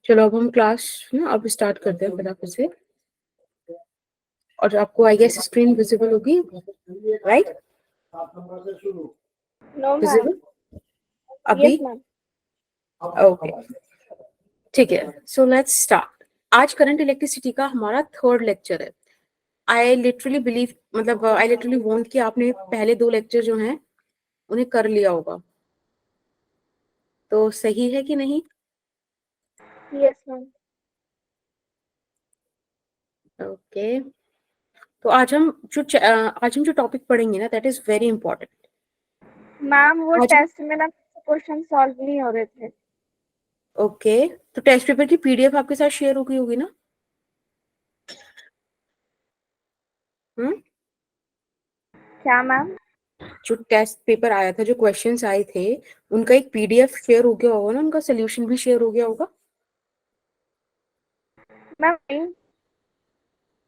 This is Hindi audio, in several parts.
चलो अब हम क्लास ना अब स्टार्ट करते हैं फटाफट से। और आपको आई गेस स्क्रीन विजिबल होगी, राइट? No ma'am. विजिबल अभी? Yes ma'am. ओके, ठीक है। So let's start. आज करंट इलेक्ट्रिसिटी का हमारा थर्ड लेक्चर है। आई लिटरली बिलीव, मतलब आई लिटरली वांट कि आपने पहले 2 लेक्चर जो हैं उन्हें कर लिया होगा। तो सही है कि नहीं? Yes ma'am. ओके, तो आज हम जो टॉपिक पढ़ेंगे ना, that is very important. Ma'am वो आज टेस्ट में ना क्वेश्चन सॉल्व नहीं हो रहे थे। ओके, तो टेस्ट पेपर की पीडीएफ आपके साथ शेयर हो गई होगी ना? क्या मैम? जो टेस्ट पेपर आया था, जो क्वेश्चंस आए थे, उनका एक पीडीएफ शेयर हो गया होगा ना? उनका सोल्यूशन भी शेयर हो गया होगा? मैम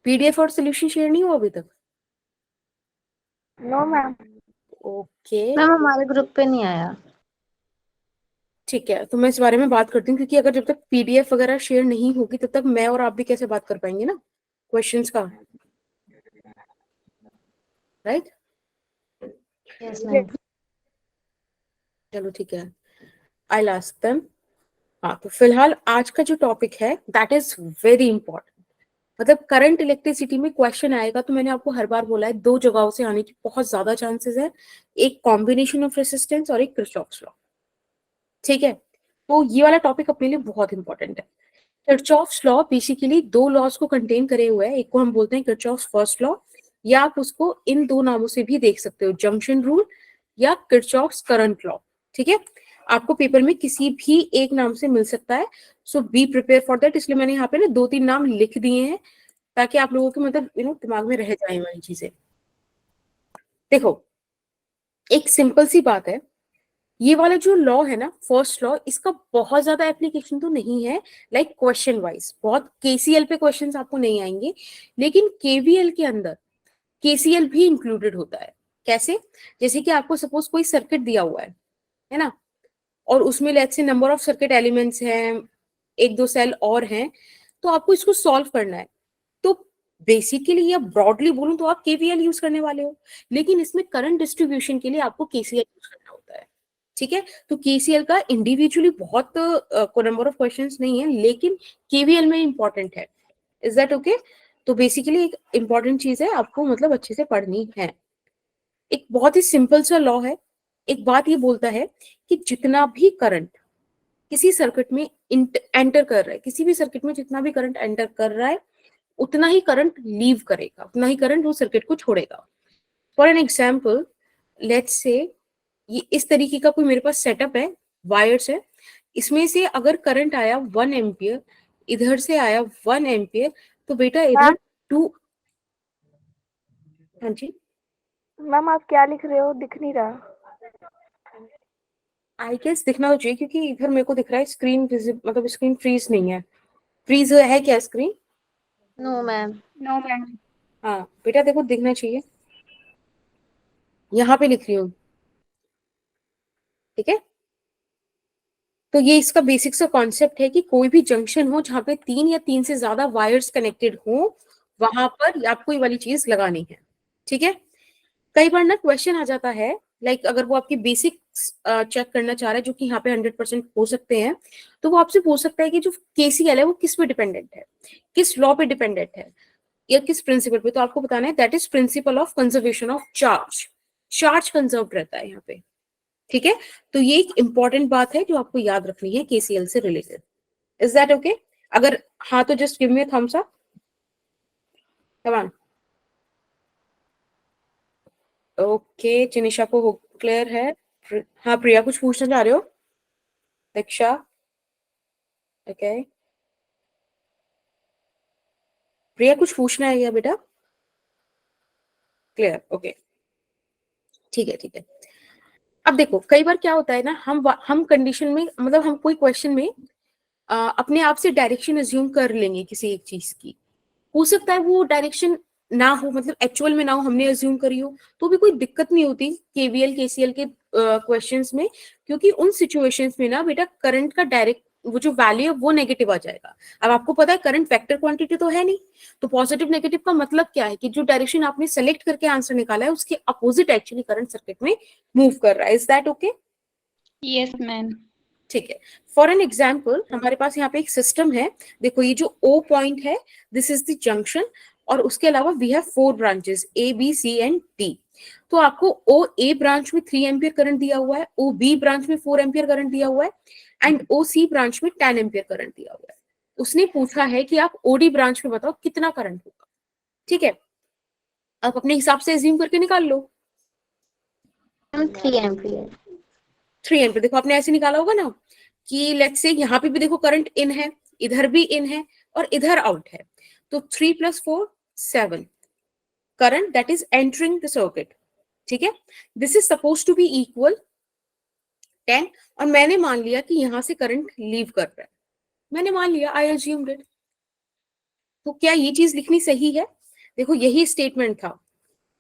पीडीएफ और सोल्यूशन शेयर नहीं हुआ अभी तक? No ma'am. ओके, मैम हमारे ग्रुप पे नहीं आया। ठीक है, तो मैं इस बारे में बात करती हूँ, क्योंकि अगर जब तक पीडीएफ वगैरह शेयर नहीं होगी तब तक मैं और आप भी कैसे बात कर पाएंगे ना क्वेश्चंस का, राइट? Yes ma'am. चलो ठीक है, आई आस्क देम। हाँ, तो फिलहाल आज का जो टॉपिक है दैट इज वेरी इंपॉर्टेंट। मतलब करंट इलेक्ट्रिसिटी में क्वेश्चन आएगा तो मैंने आपको हर बार बोला है, 2 जगहों से आने की बहुत ज्यादा चांसेस है। एक कॉम्बिनेशन ऑफ रेसिस्टेंस और एक किरचॉफ्स लॉ। ठीक है, तो ये वाला टॉपिक अपने लिए बहुत इंपॉर्टेंट है। किरचॉफ्स लॉ बेसिकली 2 लॉज को कंटेन करे हुए है। एक को हम बोलते हैं किरचॉफ्स फर्स्ट लॉ, या आप उसको इन 2 नामों से भी देख सकते हो, जंक्शन रूल या किरचॉफ्स करंट लॉ। ठीक है, आपको पेपर में किसी भी एक नाम से मिल सकता है, सो बी प्रिपेयर फॉर दैट। इसलिए मैंने यहाँ पे ना 2-3 नाम लिख दिए हैं ताकि आप लोगों के मतलब दिमाग में रह जाए वाली चीजें। देखो, एक सिंपल सी बात है, ये वाला जो लॉ है ना, फर्स्ट लॉ, इसका बहुत ज्यादा एप्लीकेशन तो नहीं है। लाइक क्वेश्चन वाइज बहुत केसीएल पे क्वेश्चंस आपको नहीं आएंगे, लेकिन केवीएल के अंदर केसीएल भी इंक्लूडेड होता है। कैसे? जैसे कि आपको सपोज कोई सर्किट दिया हुआ है ना, और उसमें let's say number of circuit elements हैं, 1-2 सेल और हैं, तो आपको इसको सॉल्व करना है। तो बेसिकली या ब्रॉडली बोलूं तो आप केवीएल यूज करने वाले हो, लेकिन इसमें करंट डिस्ट्रीब्यूशन के लिए आपको केसीएल यूज करना होता है। ठीक है, तो केसीएल का इंडिविजुअली बहुत नंबर ऑफ क्वेश्चंस नहीं है, लेकिन केवीएल में इंपॉर्टेंट है। Is that okay? तो बेसिकली एक इंपॉर्टेंट चीज है, आपको मतलब अच्छे से पढ़नी है। एक बहुत ही सिंपल सा लॉ है। एक बात ये बोलता है कि जितना भी करंट किसी सर्किट में एंटर कर रहा है, किसी भी सर्किट में जितना भी करंट एंटर कर रहा है, उतना ही करंट लीव करेगा, उतना ही करंट वो सर्किट को छोड़ेगा। For an example, let's say ये इस तरीके का कोई मेरे पास सेटअप है, वायर्स है, इसमें से अगर करंट आया 1 एम्पियर, इधर से आया 1 एम्पियर, तो बेटा इधर 2। हाँ जी, मैम आप क्या लिख रहे हो? दिख नहीं रहा। आई गेस दिखना तो चाहिए, क्योंकि इधर मेरे को दिख रहा है स्क्रीन मतलब स्क्रीन फ्रीज नहीं है। फ्रीज है क्या screen? No ma'am. No ma'am. हाँ बेटा, देखो दिखना चाहिए, यहाँ पे लिख रही हूँ। ठीक है, तो ये इसका बेसिक सा कॉन्सेप्ट है कि कोई भी जंक्शन हो जहाँ पे 3 या 3 से ज्यादा वायर्स कनेक्टेड हो, वहां पर आपको ये वाली चीज लगानी है। ठीक है, कई बार ना क्वेश्चन आ जाता है, लाइक अगर वो आपकी बेसिक चेक करना चाह रहा है, जो कि यहाँ पे 100% हो सकते हैं, तो वो आपसे पूछ सकता है कि जो केसीएल है वो किस पे डिपेंडेंट है, किस लॉ पे डिपेंडेंट है, या किस प्रिंसिपल पे। तो आपको बताना है that is principle of conservation of charge. Charge conserve रहता है यहाँ पे। ठीक है, तो ये एक इंपॉर्टेंट बात है जो आपको याद रखनी है केसीएल से रिलेटेड। Is that okay? अगर हाँ तो just give me a thumbs up. Come on. Okay, Chinisha को क्लियर है। हाँ प्रिया, कुछ पूछना चाह रहे हो? दीक्षा? ओके, प्रिया कुछ पूछना है क्या बेटा? क्लियर, ओके, ठीक है ठीक है। अब देखो, कई बार क्या होता है ना, हम कंडीशन में, मतलब हम कोई क्वेश्चन में अपने आप से डायरेक्शन अज्यूम कर लेंगे किसी एक चीज की। हो सकता है वो डायरेक्शन ना हो, मतलब एक्चुअल में ना हो, हमने अज्यूम करी हो, तो भी कोई दिक्कत नहीं होती केवीएल केसीएल के क्वेश्चंस में, क्योंकि उन सिचुएशंस में ना बेटा करंट का डायरेक्ट वो जो वैल्यू है वो नेगेटिव आ जाएगा। अब आपको पता है करंट वेक्टर क्वांटिटी तो है नहीं, तो पॉजिटिव नेगेटिव का मतलब क्या है कि जो डायरेक्शन आपने सेलेक्ट करके आंसर निकाला है उसके अपोजिट एक्चुअली करंट सर्किट में मूव कर रहा है। Is that okay? Yes ma'am. ठीक है, फॉर एन एग्जाम्पल हमारे पास यहाँ पे एक सिस्टम है। देखो ये जो O पॉइंट है दिस इज द जंक्शन, और उसके अलावा we have 4 branches A B C and D। तो आपको OA ब्रांच में 3 एम्पियर करंट दिया हुआ है, OB ब्रांच में 4 एम्पियर करंट दिया हुआ है एंड OC ब्रांच में 10 एम्पियर करंट दिया हुआ है। उसने पूछा है कि आप OD ब्रांच में बताओ कितना करंट होगा। ठीक है, आप अपने हिसाब से एज्यूम करके निकाल लो। 3 एम्पियर। 3 एम्पियर, देखो आपने ऐसे निकाला होगा ना कि लेट्स से यहाँ पे भी देखो करंट इन है, इधर भी इन है और इधर आउट है, तो 3 + 4 7 current that is entering the circuit. ठीक है, this is suppose to be equal 10, और मैंने मान लिया कि यहां से करंट लीव कर रहा है, मैंने मान लिया, आई अज्यूम्ड इट। तो क्या ये चीज लिखनी सही है? देखो यही स्टेटमेंट था,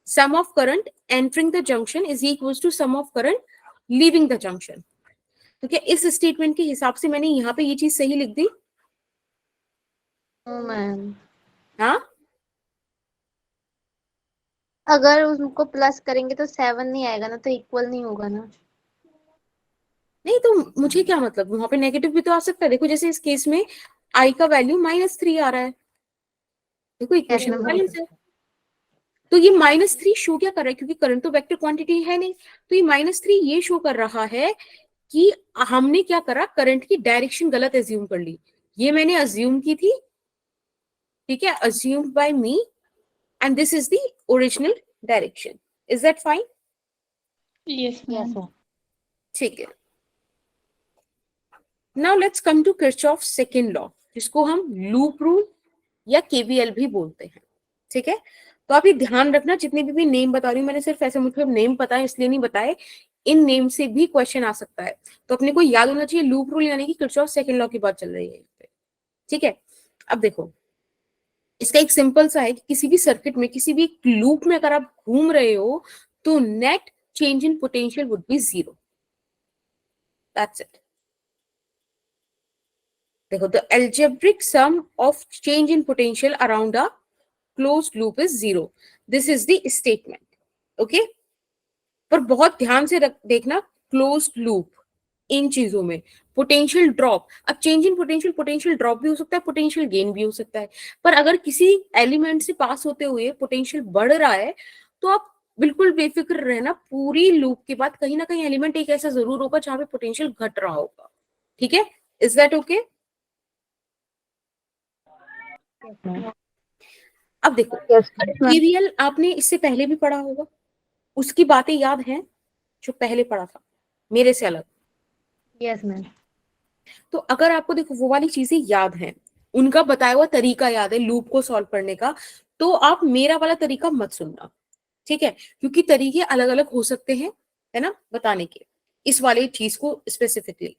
sum of current entering the junction is equal to sum of current leaving the junction. तो क्या इस स्टेटमेंट के हिसाब से मैंने यहाँ पे ये चीज सही लिख दी? नो मैम, हाँ, अगर उनको प्लस करेंगे तो 7 नहीं आएगा ना, तो इक्वल नहीं होगा ना। नहीं तो मुझे क्या मतलब, वहां पे नेगेटिव भी तो आ सकता है। देखो जैसे इस केस में आई का वैल्यू -3 आ रहा है, देखो इक्वेशन ma'am. बैलेंस है। तो ये -3 शो क्या कर रहा है, क्योंकि करंट तो वेक्टर क्वांटिटी है नहीं, तो ये -3 ये शो कर रहा है कि हमने क्या करा, करंट की डायरेक्शन गलत एज्यूम कर ली। ये मैंने अज्यूम की थी, ठीक है, assume by me, and this is the original direction. Is that fine? Yes ma'am. ठीक है, now let's come to Kirchhoff second law, जिसको हम लूप रूल या केवीएल भी बोलते हैं। ठीक है, तो आप ये ध्यान रखना, जितने भी नेम बता रही हूँ मैंने सिर्फ ऐसे मुझे नेम पता है इसलिए नहीं बताए, इन नेम से भी क्वेश्चन आ सकता है, तो अपने को याद होना चाहिए लूप रूल यानी कि किरचॉफ सेकंड लॉ की बात चल रही है यहाँ पे। ठीक है, अब देखो इसका एक सिंपल सा है कि किसी भी सर्किट में किसी भी लूप में अगर आप घूम रहे हो तो net change in potential would be 0। That's it. देखो the algebraic sum of change in potential around a closed loop is 0. This is the statement. Okay? पर बहुत ध्यान से देखना, क्लोज्ड लूप इन चीजों में पोटेंशियल ड्रॉप, अब change in potential, potential drop भी हो सकता है, पोटेंशियल गेन भी हो सकता है, पर अगर किसी एलिमेंट से पास होते हुए पोटेंशियल बढ़ रहा है तो आप बिल्कुल बेफिक्र रहना, पूरी लूप के बाद कहीं ना कहीं एलिमेंट एक ऐसा जरूर होगा जहां पे पोटेंशियल घट रहा होगा। ठीक है, इज दैट ओके? अब देखो केवीएल आपने इससे पहले भी पढ़ा होगा, उसकी बातें याद हैं जो पहले पढ़ा था मेरे से अलग? Yes ma'am. तो अगर आपको देखो वो वाली चीजें याद हैं, उनका बताया हुआ तरीका याद है लूप को सॉल्व करने का, तो आप मेरा वाला तरीका मत सुनना। ठीक है, क्योंकि तरीके अलग अलग हो सकते हैं, है ना, बताने के इस वाले चीज को स्पेसिफिकली।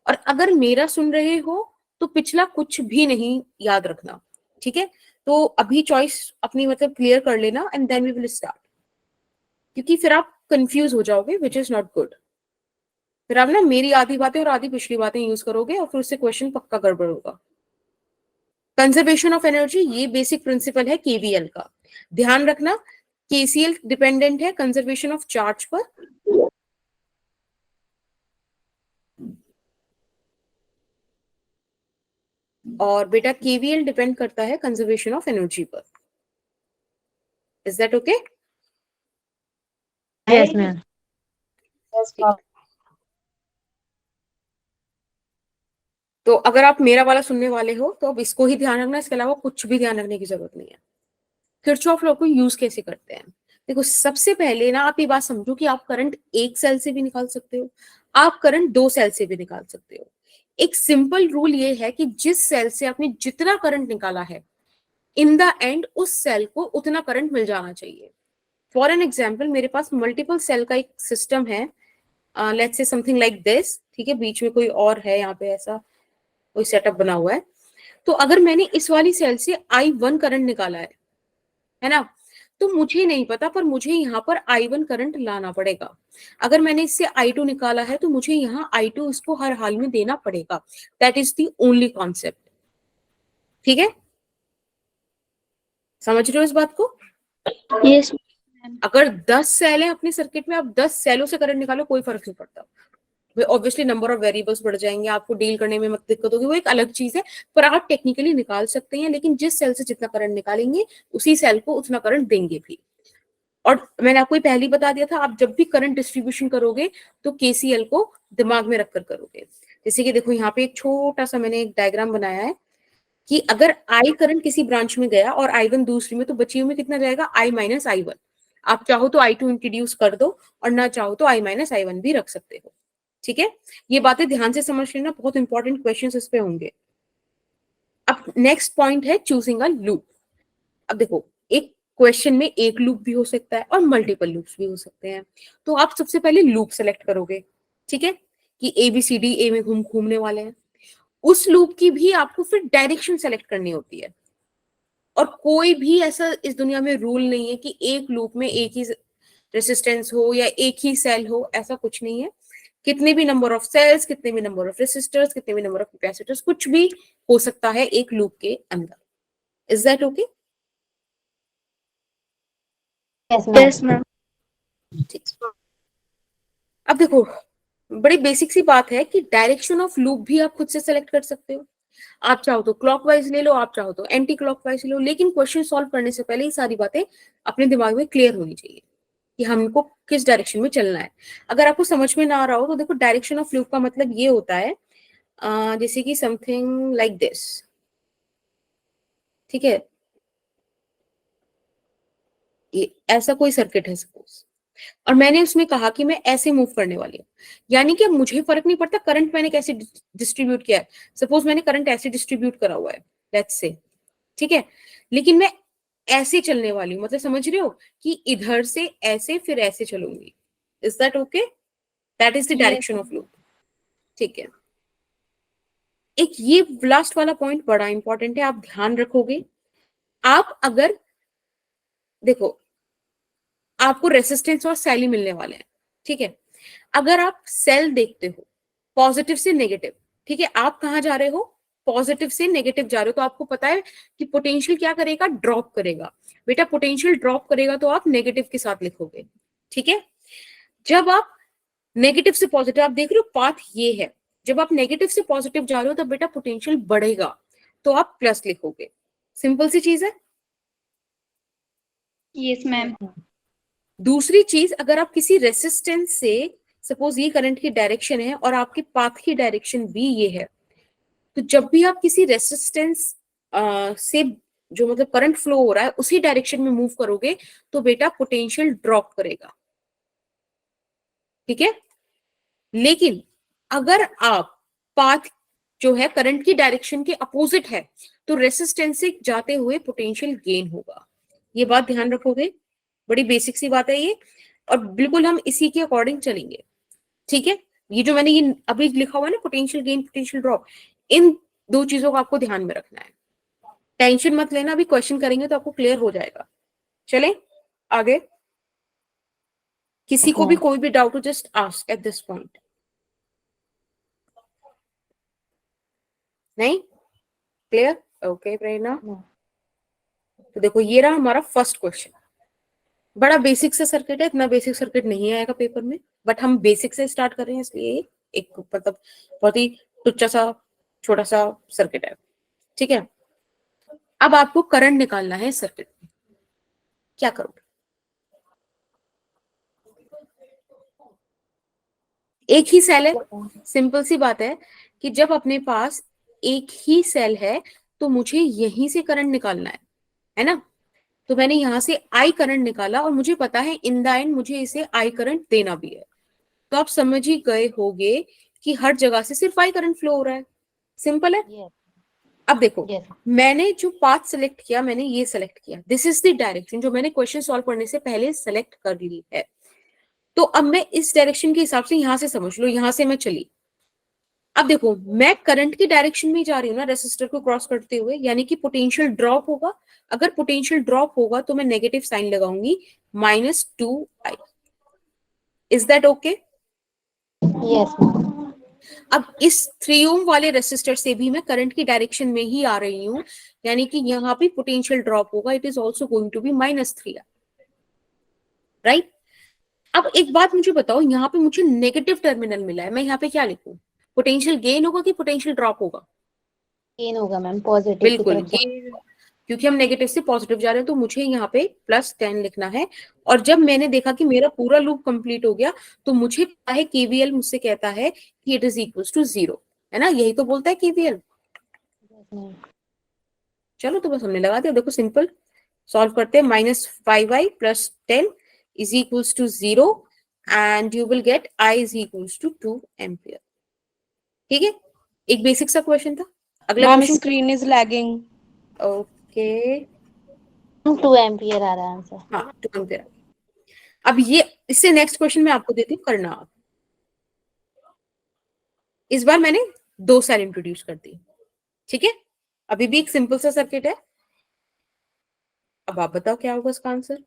और अगर मेरा सुन रहे हो तो पिछला कुछ भी नहीं याद रखना। ठीक है, तो अभी चॉइस अपनी मतलब क्लियर कर लेना and then we will start, क्योंकि फिर आप कंफ्यूज हो जाओगे विच इज नॉट गुड। फिर आप ना मेरी आधी बातें और आधी पिछली बातें यूज करोगे और फिर उससे क्वेश्चन पक्का गड़बड़ होगा। कंजर्वेशन ऑफ एनर्जी ये बेसिक प्रिंसिपल है केवीएल का, ध्यान रखना। केसीएल डिपेंडेंट है कंजर्वेशन ऑफ चार्ज पर, और बेटा केवीएल डिपेंड करता है कंजर्वेशन ऑफ एनर्जी पर। Is that okay? Yes ma'am. तो अगर आप मेरा वाला सुनने वाले हो तो अब इसको ही ध्यान रखना, इसके अलावा कुछ भी ध्यान रखने की जरूरत नहीं है। किरचॉफ लॉ को यूज कैसे करते हैं? देखो सबसे पहले ना आप ये बात समझो कि आप करंट एक सेल से भी निकाल सकते हो, आप करंट 2 सेल से भी निकाल सकते हो। एक सिंपल रूल ये है कि जिस सेल से आपने जितना करंट निकाला है इन द एंड उस सेल को उतना करंट मिल जाना चाहिए। फॉर एन एग्जाम्पल मेरे पास मल्टीपल सेल का एक सिस्टम है, let's say something like this. ठीक है, बीच में कोई और है, यहाँ पे ऐसा कोई सेटअप बना हुआ है। तो अगर मैंने इस वाली सेल से I1 करंट निकाला है ना, तो मुझे नहीं पता, पर मुझे यहाँ पर I1 करंट लाना पड़ेगा। अगर मैंने इससे I2 निकाला है तो मुझे यहाँ I2 इसको हर हाल में देना पड़ेगा। That is the only concept. ठीक है, समझ रहे हो इस बात को? यस अगर 10 सेल है अपने सर्किट में, आप 10 सेलों से करंट निकालो, कोई फर्क नहीं पड़ता। ऑब्वियसली नंबर ऑफ वेरिएबल्स बढ़ जाएंगे, आपको डील करने में मत दिक्कत होगी, वो एक अलग चीज है, पर आप टेक्निकली निकाल सकते हैं। लेकिन जिस सेल से जितना करंट निकालेंगे उसी सेल को उतना करंट देंगे भी। और मैंने आपको पहले ही बता दिया था, आप जब भी करंट डिस्ट्रीब्यूशन करोगे तो केसीएल को दिमाग में रखकर करोगे। जैसे कि देखो यहाँ पे एक छोटा सा मैंने एक डायग्राम बनाया है कि अगर आई करंट किसी ब्रांच में गया और I1 दूसरी में, तो बची हुई में कितना जाएगा, I माइनस I1। आप चाहो तो I2 इंट्रोड्यूस कर दो और ना चाहो तो I माइनस I1 भी रख सकते हो। ठीक है, ये बातें ध्यान से समझ लेना, बहुत इंपॉर्टेंट क्वेश्चंस इस पे होंगे। अब नेक्स्ट पॉइंट है चूजिंग अ लूप। अब देखो, एक क्वेश्चन में एक लूप भी हो सकता है और मल्टीपल लूप्स भी हो सकते हैं। तो आप सबसे पहले लूप सेलेक्ट करोगे, ठीक है, कि ABCD ए में घूमने वाले हैं। उस लूप की भी आपको फिर डायरेक्शन सेलेक्ट करनी होती है। और कोई भी ऐसा इस दुनिया में रूल नहीं है कि एक लूप में एक ही रेसिस्टेंस हो या एक ही सेल हो, ऐसा कुछ नहीं है। कितने भी नंबर ऑफ सेल्स, कितने भी नंबर ऑफ रेसिस्टर्स, कितने भी नंबर ऑफ कैपेसिटर्स, कुछ भी हो सकता है एक लूप के अंदर। Is that okay? Yes ma'am. अब देखो, बड़ी बेसिक सी बात है कि डायरेक्शन ऑफ लूप भी आप खुद से सेलेक्ट कर सकते हो। आप चाहो तो क्लॉकवाइज ले लो, आप चाहो तो एंटी क्लॉकवाइज ले लो, लेकिन क्वेश्चन सॉल्व करने से पहले ये सारी बातें अपने दिमाग में क्लियर होनी चाहिए कि हमको किस डायरेक्शन में चलना है। अगर आपको समझ में ना आ रहा हो तो देखो, डायरेक्शन ऑफ लूप का मतलब ये होता है जैसे कि समथिंग लाइक दिस। ठीक है, ये ऐसा कोई सर्किट है सपोज, और मैंने उसमें कहा कि मैं ऐसे मूव करने वाली हूँ, यानी कि अब मुझे फर्क नहीं पड़ता करंट मैंने कैसे डिस्ट्रीब्यूट किया है। सपोज मैंने करंट ऐसे डिस्ट्रीब्यूट करा हुआ है, लेट्स से, ठीक है, लेकिन मैं ऐसे चलने वाली हूँ, मतलब समझ रहे हो कि इधर से ऐसे फिर ऐसे चलूंगी। Is that okay? That is the direction of loop. ठीक है, एक ये लास्ट वाला पॉइंट बड़ा इंपॉर्टेंट है, आप ध्यान रखोगे। आप अगर देखो, आपको रेसिस्टेंस और सेल ही मिलने वाले हैं, ठीक है। अगर आप सेल देखते हो पॉजिटिव से नेगेटिव, ठीक है, आप कहाँ जा रहे हो, पॉजिटिव से नेगेटिव जा रहे हो, तो आपको पता है कि पोटेंशियल क्या करेगा, ड्रॉप करेगा। बेटा पोटेंशियल ड्रॉप करेगा तो आप नेगेटिव के साथ लिखोगे, ठीक है। जब आप नेगेटिव से पॉजिटिव, आप देख रहे हो पाथ ये है, जब आप नेगेटिव से पॉजिटिव जा रहे हो तो बेटा पोटेंशियल बढ़ेगा, तो आप प्लस लिखोगे। सिंपल सी चीज है। Yes ma'am. दूसरी चीज, अगर आप किसी रेसिस्टेंस से, सपोज ये करंट की डायरेक्शन है और आपके पाथ की डायरेक्शन भी ये है, तो जब भी आप किसी रेसिस्टेंस से जो मतलब करंट फ्लो हो रहा है उसी डायरेक्शन में मूव करोगे तो बेटा पोटेंशियल ड्रॉप करेगा, ठीक है। लेकिन अगर आप पाथ जो है करंट की डायरेक्शन के अपोजिट है तो रेसिस्टेंस से जाते हुए पोटेंशियल गेन होगा। ये बात ध्यान रखोगे, बड़ी बेसिक सी बात है ये, और बिल्कुल हम इसी के अकॉर्डिंग चलेंगे, ठीक है। ये जो मैंने ये अभी लिखा हुआ है ना, पोटेंशियल गेन पोटेंशियल ड्रॉप, इन दो चीजों को आपको ध्यान में रखना है। टेंशन मत लेना, अभी क्वेश्चन करेंगे तो आपको क्लियर हो जाएगा। चले आगे, किसी को भी कोई भी डाउट हो just ask at this point. नहीं क्लियर? ओके प्रेरणा, तो देखो ये रहा हमारा फर्स्ट क्वेश्चन। बड़ा बेसिक सा सर्किट है, इतना बेसिक सर्किट नहीं आएगा पेपर में, बट हम बेसिक से स्टार्ट कर रहे हैं, इसलिए एक मतलब बहुत ही टुच्चा सा छोटा सा सर्किट है, ठीक है। अब आपको करंट निकालना है सर्किट में, क्या करोगे? एक ही सेल है, सिंपल सी बात है कि जब अपने पास एक ही सेल है तो मुझे यहीं से करंट निकालना है ना। तो मैंने यहां से आई करंट निकाला और मुझे पता है इन द एंड मुझे इसे आई करंट देना भी है। तो आप समझ ही गए होंगे कि हर जगह से सिर्फ आई करंट फ्लो हो रहा है, सिंपल है। अब देखो, मैंने जो पाथ सेलेक्ट किया, मैंने ये सेलेक्ट किया, दिस इज द डायरेक्शन जो मैंने क्वेश्चन सॉल्व करने से पहले सेलेक्ट कर ली है। तो अब मैं इस डायरेक्शन के हिसाब से, यहां से समझ लो, यहां से मैं चली, अब देखो मैं करंट की डायरेक्शन में ही जा रही हूँ ना रेसिस्टर को क्रॉस करते हुए, यानी कि पोटेंशियल ड्रॉप होगा। अगर पोटेंशियल ड्रॉप होगा तो मैं नेगेटिव साइन लगाऊंगी -2i। Is that okay? Yes ma'am. अब इस 3 ओम वाले रेसिस्टर से भी मैं करंट की डायरेक्शन में ही आ रही हूँ, यानी कि यहाँ पे पोटेंशियल ड्रॉप होगा, it is also going to be -3i, right? अब एक बात मुझे बताओ, यहाँ पे मुझे नेगेटिव टर्मिनल मिला है, मैं यहाँ पे क्या लिखूं? पोटेंशियल गेन होगा कि पोटेंशियल ड्रॉप होगा? गेन होगा मैम, पॉजिटिव की बिल्कुल तरफ जा। गेन, क्योंकि हम नेगेटिव से पॉजिटिव जा रहे हैं, तो मुझे यहाँ पे +10 लिखना है। और जब मैंने देखा कि मेरा पूरा लूप कंप्लीट हो गया, तो मुझे पता है केवीएल मुझसे कहता है कि इट इज इक्वल टू 0, है ना? यही तो बोलता है केवीएल। Yes, ma'am. चलो तो बस हमने लगा दिया, देखो सिंपल सॉल्व करते हैं। -5i + 10 is equals to 0 and you will get i is equals to 2 ampere. ठीक है, एक बेसिक सा क्वेश्चन था। अगला ma'am question. Screen is lagging. Okay, 2 ampere आ रहा है आंसर। हाँ 2 एम्पियर। अब ये इससे नेक्स्ट क्वेश्चन मैं आपको देती हूँ करना आप। इस बार मैंने 2 सेल इंट्रोड्यूस कर दी, ठीक है? अभी भी एक सिंपल सा सर्किट है। अब आप बताओ क्या होगा इसका आंसर।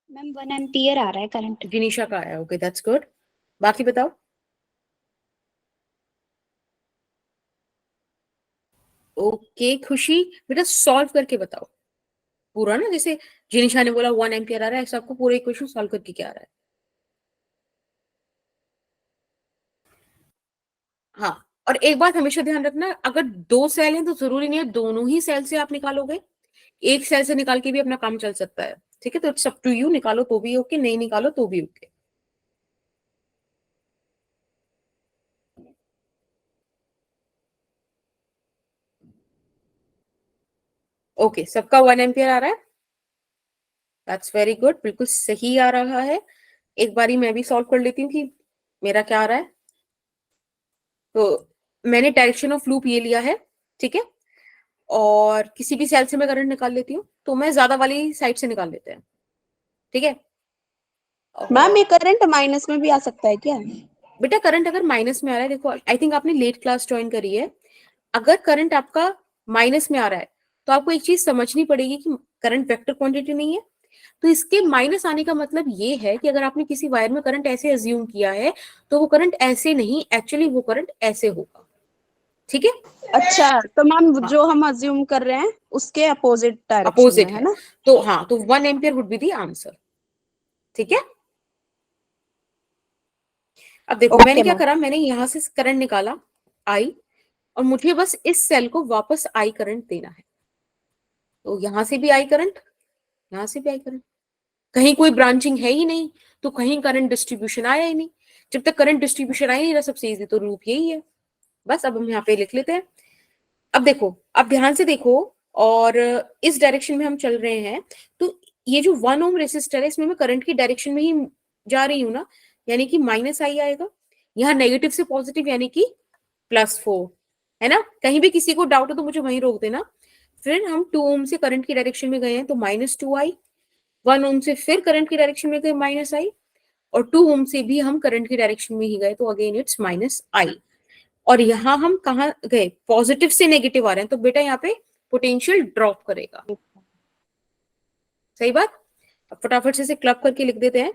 मैम 1 एम्पियर आ रहा है करंट। जिनिशा का आया, ओके दैट्स गुड। बाकी बताओ। ओके खुशी, बेटा सॉल्व करके बताओ पूरा ना, जैसे जिनिशा ने बोला 1 एम्पियर आ रहा है, ऐसा आपको पूरा इक्वेशन सॉल्व करके क्या आ रहा है। हाँ, और एक बात हमेशा ध्यान रखना, अगर 2 सेल हैं तो जरूरी नहीं है दोनों ही सेल से आप निकालोगे, एक सेल से निकाल के भी अपना काम चल सकता है। ठीक है, तो इट्स अप टू यू, निकालो तो भी ओके, नहीं निकालो तो भी ओके। ओके, सबका 1 एम्पियर आ रहा है, दैट्स वेरी गुड, बिल्कुल सही आ रहा है। एक बारी मैं भी सॉल्व कर लेती हूँ कि मेरा क्या आ रहा है। तो मैंने डायरेक्शन ऑफ लूप ये लिया है, ठीक है, और किसी भी सेल से मैं करंट निकाल लेती हूँ, तो मैं ज्यादा वाली साइड से निकाल लेते हैं, ठीक है। मैम ये करंट माइनस में भी आ सकता है क्या? बेटा करंट अगर माइनस में आ रहा है, देखो आई थिंक आपने लेट क्लास ज्वाइन करी है, अगर करंट आपका माइनस में आ रहा है तो आपको एक चीज समझनी पड़ेगी कि करंट वेक्टर क्वांटिटी नहीं है। तो इसके माइनस आने का मतलब ये है कि अगर आपने किसी वायर में करंट ऐसे अज्यूम किया है, तो वो करंट ऐसे नहीं, एक्चुअली वो करंट ऐसे होगा, ठीक है। अच्छा, तो मैम हाँ, जो हम अज्यूम कर रहे हैं उसके अपोजिट डायरेक्शन में अपोजिट है है, ना? तो हाँ, तो 1 ampere would be the answer, ठीक है। अब देखो ओके मैंने क्या मैम। करा, मैंने यहां से करंट निकाला आई, और मुझे बस इस सेल को वापस आई करंट देना है। तो यहां से भी आई करंट, यहां से भी आई करंट, कहीं कोई ब्रांचिंग है ही नहीं, तो कहीं करंट डिस्ट्रीब्यूशन आया ही नहीं। जब तक करंट डिस्ट्रीब्यूशन आ ही नहीं रहा, सबसे इजी तो लूप यही है। बस अब हम यहाँ पे लिख लेते हैं। अब देखो, अब ध्यान से देखो, और इस डायरेक्शन में हम चल रहे हैं, तो ये जो 1 ओम रेसिस्टर है, इसमें मैं करंट की डायरेक्शन में ही जा रही हूँ ना, यानी कि -i आएगा। यहाँ नेगेटिव से पॉजिटिव यानी कि +4, है ना? कहीं भी किसी को डाउट हो तो मुझे वहीं रोक देना। फिर हम 2 ओम से करंट की डायरेक्शन में गए हैं तो -2i, 1 ओम से फिर करंट की डायरेक्शन में गए -i, और 2 ओम से भी हम करंट की डायरेक्शन में ही गए, तो अगेन इट्स -i। और यहाँ हम कहाँ गए, पॉजिटिव से नेगेटिव आ रहे हैं, तो बेटा यहाँ पे पोटेंशियल ड्रॉप करेगा, सही बात। अब फटाफट से इसे क्लब करके लिख देते हैं।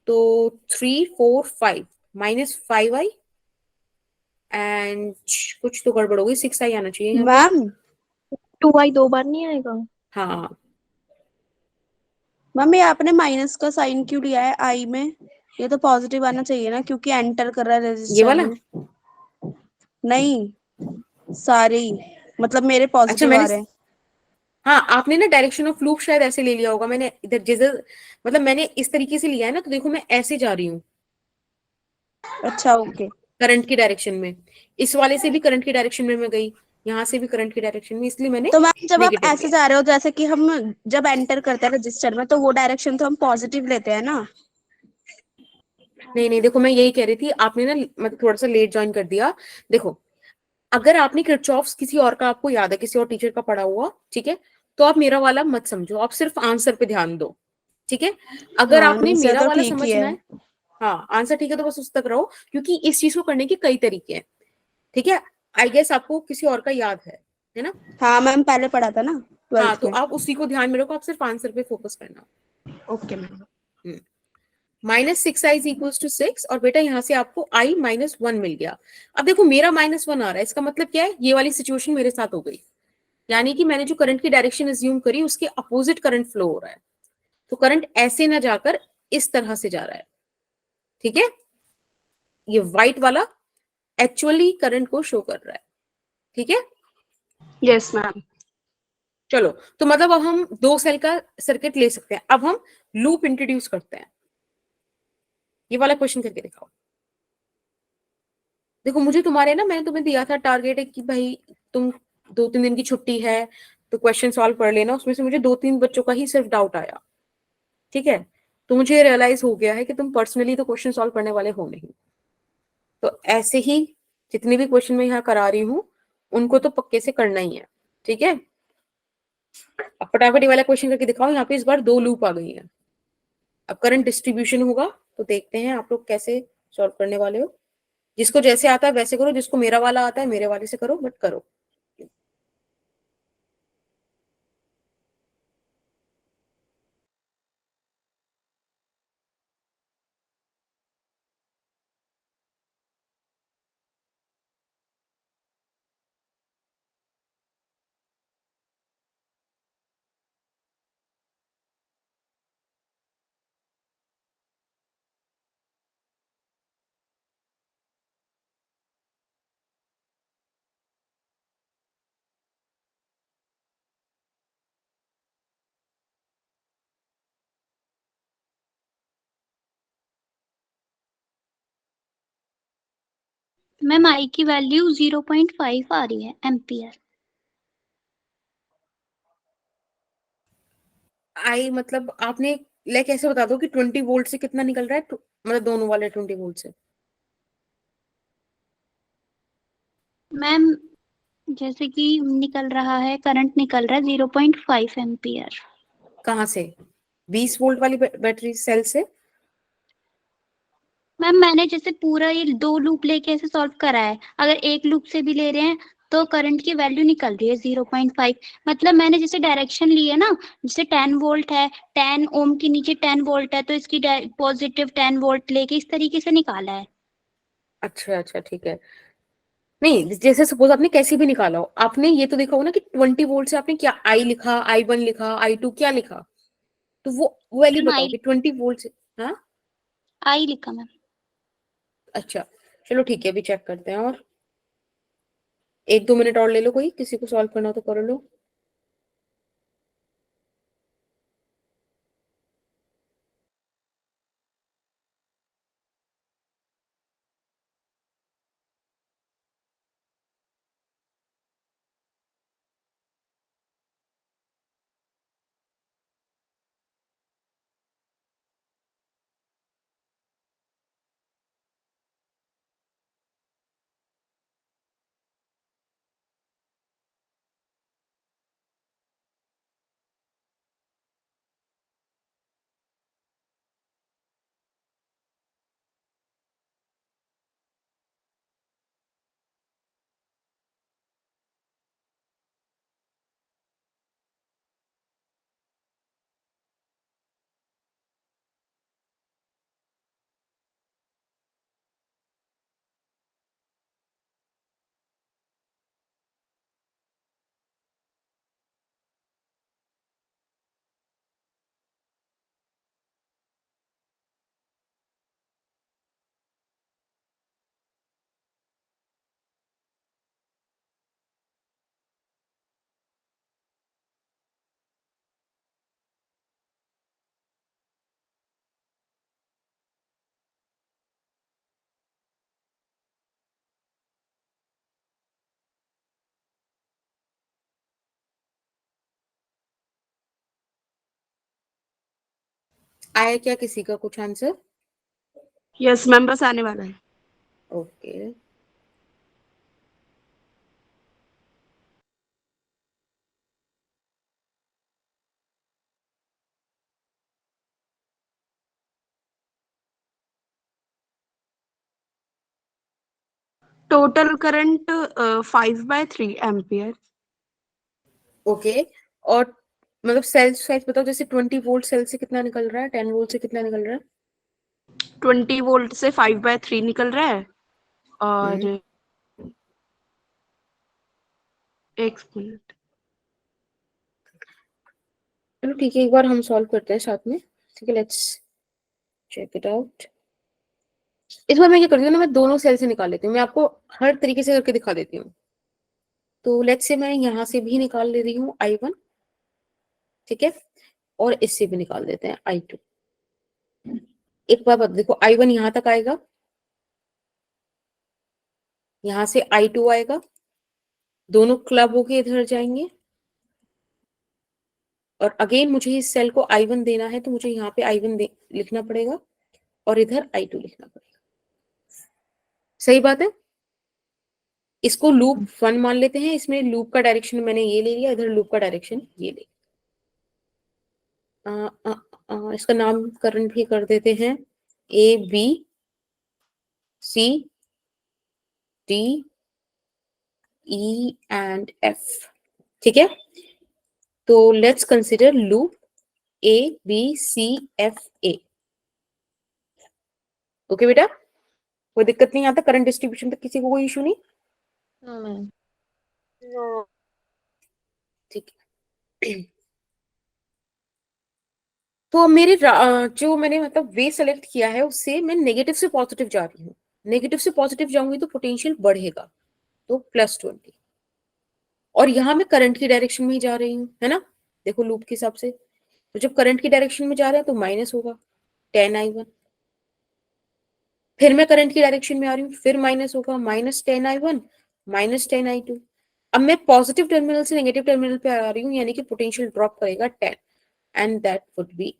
तो 3 4 5 -5i एंड कुछ तो गड़बड़ हो गई, 6i आना चाहिए यहाँ पे। मैम 2i 2 बार नहीं आएगा? हाँ, मैम ये आपने माइनस का साइन क्यों लिया है आई में? ये तो पॉजिटिव आना चाहिए ना, क्योंकि एंटर कर रहा है ये रेजिस्टर वाला में। नहीं, सारी मतलब मेरे अच्छा पॉजिटिव आ मैंने, रहे हैं। हाँ आपने ना डायरेक्शन ऑफ लूप शायद ऐसे ले लिया होगा, मैंने इधर जिधर, मतलब मैंने इस तरीके से लिया है ना, तो देखो मैं ऐसे जा रही हूँ अच्छा ओके। करंट की डायरेक्शन में, इस वाले से भी करंट की डायरेक्शन में मैं गई, यहाँ से भी करंट की डायरेक्शन में, इसलिए मैंने तो मैम जब आप नेगेटिव ऐसे लिया। जा रहे हो, जैसे कि हम जब एंटर करते हैं रजिस्टर में, तो वो डायरेक्शन तो हम पॉजिटिव लेते हैं ना। नहीं नहीं, देखो मैं यही कह रही थी, आपने ना मतलब थोड़ा सा लेट ज्वाइन कर दिया। देखो अगर आपने किरचॉफ्स किसी और का आपको याद है, किसी और टीचर का पढ़ा हुआ, ठीक है, तो आप मेरा वाला मत समझो, आप सिर्फ आंसर पे ध्यान दो, ठीक है। अगर हाँ आपने नहीं सर, मेरा तो वाला ठीक ही समझना है। है, हाँ आंसर ठीक है, तो बस उस तक रहो, क्योंकि इस चीज को करने के कई तरीके हैं, ठीक है। आई गेस आपको किसी और का याद है ना। हाँ मैम, पहले पढ़ा था ना हाँ 12th तो में। आप उसी को ध्यान में रखो, आप सिर्फ आंसर पे फोकस करना। Okay ma'am. -6i = 6 और बेटा यहाँ से आपको i-1 मिल गया। अब देखो मेरा -1 आ रहा है, इसका मतलब क्या है, ये वाली सिचुएशन मेरे साथ हो गई, यानी कि मैंने जो करंट की डायरेक्शन अज्यूम करी उसके अपोजिट करंट फ्लो हो रहा है, तो करंट ऐसे ना जाकर इस तरह से जा रहा है, ठीक है। ये व्हाइट वाला एक्चुअली करंट को शो कर रहा है, ठीक है। Yes ma'am. चलो, तो मतलब अब हम 2 सेल का सर्किट ले सकते हैं, अब हम लूप इंट्रोड्यूस करते हैं। ये वाला क्वेश्चन करके दिखाओ। देखो मुझे तुम्हारे ना, मैंने तुम्हें दिया था टारगेट है कि भाई तुम 2-3 दिन की छुट्टी है तो क्वेश्चन सॉल्व कर लेना, उसमें से मुझे 2-3 बच्चों का ही सिर्फ डाउट आया, ठीक है। तो मुझे रियलाइज हो गया है कि तुम पर्सनली तो क्वेश्चन सॉल्व करने वाले हो नहीं, तो ऐसे ही जितने भी क्वेश्चन मैं यहाँ करा रही हूँ उनको तो पक्के से करना ही है, ठीक है। अब फटाफट ये वाला क्वेश्चन करके दिखाओ, यहाँ पे इस बार 2 लूप आ गई है। अब करंट डिस्ट्रीब्यूशन होगा, तो देखते हैं आप लोग कैसे सॉल्व करने वाले हो। जिसको जैसे आता है वैसे करो, जिसको मेरा वाला आता है मेरे वाले से करो, बट करो। मैम आई की वैल्यू 0.5 आ रही है एम्पियर। आई मतलब आपने लाइक ऐसे बता दो कि 20 वोल्ट से कितना निकल रहा है, मतलब दोनों वाले 20 वोल्ट से। मैम जैसे कि निकल रहा है, करंट निकल रहा है 0.5 एम्पियर। कहाँ से? 20 वोल्ट वाली बैटरी सेल से। मैम मैंने जैसे पूरा ये 2 लूप लेके ऐसे सॉल्व करा है, अगर एक लूप से भी ले रहे हैं तो करंट की वैल्यू निकल रही है 0.5। मतलब मैंने जैसे डायरेक्शन ली है ना, जैसे 10 वोल्ट है, 10 ओम के नीचे 10 वोल्ट है, तो इसकी पॉजिटिव 10 वोल्ट लेके इस तरीके से निकाला है। अच्छा अच्छा ठीक है। नहीं जैसे सपोज आपने कैसे भी निकाला हो, आपने ये तो देखा हो ना कि 20 वोल्ट से आपने क्या आई लिखा, i1 लिखा, i2 क्या लिखा, तो वो वाली मैम बताओ आई, कि 20 वोल्ट से। हाँ आई लिखा मैम। अच्छा, चलो ठीक है, अभी चेक करते हैं, और 1-2 मिनट और ले लो, कोई किसी को सॉल्व करना हो तो कर लो। आया क्या किसी का कुछ आंसर? यस मैम, बस आने वाला है। Okay, total current 5/3 ampere. Okay. और मतलब सेल साइज बताओ, जैसे 20 वोल्ट सेल से कितना निकल रहा है, 10 वोल्ट से कितना निकल रहा है? 20 वोल्ट से 5/3 निकल रहा है। और एक मिनट। चलो ठीक है, एक बार हम सॉल्व करते हैं साथ में। ठीक है, लेट्स चेक इट आउट। इस बार मैं क्या करती हूँ ना, मैं दोनों सेल से निकाल लेती हूँ, मैं आपको हर तरीके से करके दिखा देती हूँ। तो लेट्स से मैं यहाँ से भी निकाल ले रही हूँ I1, ठीक है, और इससे भी निकाल देते हैं I2। एक बार बता, देखो I1 यहाँ तक आएगा, यहाँ से I2 आएगा, दोनों क्लब होके इधर जाएंगे, और अगेन मुझे इस सेल को I1 देना है, तो मुझे यहाँ पे I1 लिखना पड़ेगा और इधर I2 लिखना पड़ेगा। सही बात है। इसको लूप 1 मान लेते हैं, इसमें लूप का डायरेक्शन मैंने ये ले लिया, इधर लूप का डायरेक्शन ये ले। इसका नामकरण भी कर देते हैं, ABCDEF, ठीक है। तो let's consider loop ABCFA। Okay बेटा, कोई दिक्कत नहीं आता? करंट डिस्ट्रीब्यूशन तक किसी को कोई इशू नहीं? No ma'am. ठीक है। तो मेरे जो मैंने मतलब वे सेलेक्ट किया है, उससे मैं नेगेटिव से पॉजिटिव जा रही हूँ। नेगेटिव से पॉजिटिव जाऊंगी तो पोटेंशियल बढ़ेगा, तो +20। और यहाँ मैं करंट की डायरेक्शन में ही जा रही हूँ, है ना? देखो लूप के हिसाब से, तो जब करंट की डायरेक्शन में जा रहा है तो माइनस होगा 10I1। फिर मैं करंट की डायरेक्शन में आ रही हूँ, फिर माइनस होगा, -10I1 -10I2। अब मैं पॉजिटिव टर्मिनल से नेगेटिव टर्मिनल पे आ रही हूँ, यानी कि पोटेंशियल ड्रॉप करेगा 10, एंड दैट वुड बी,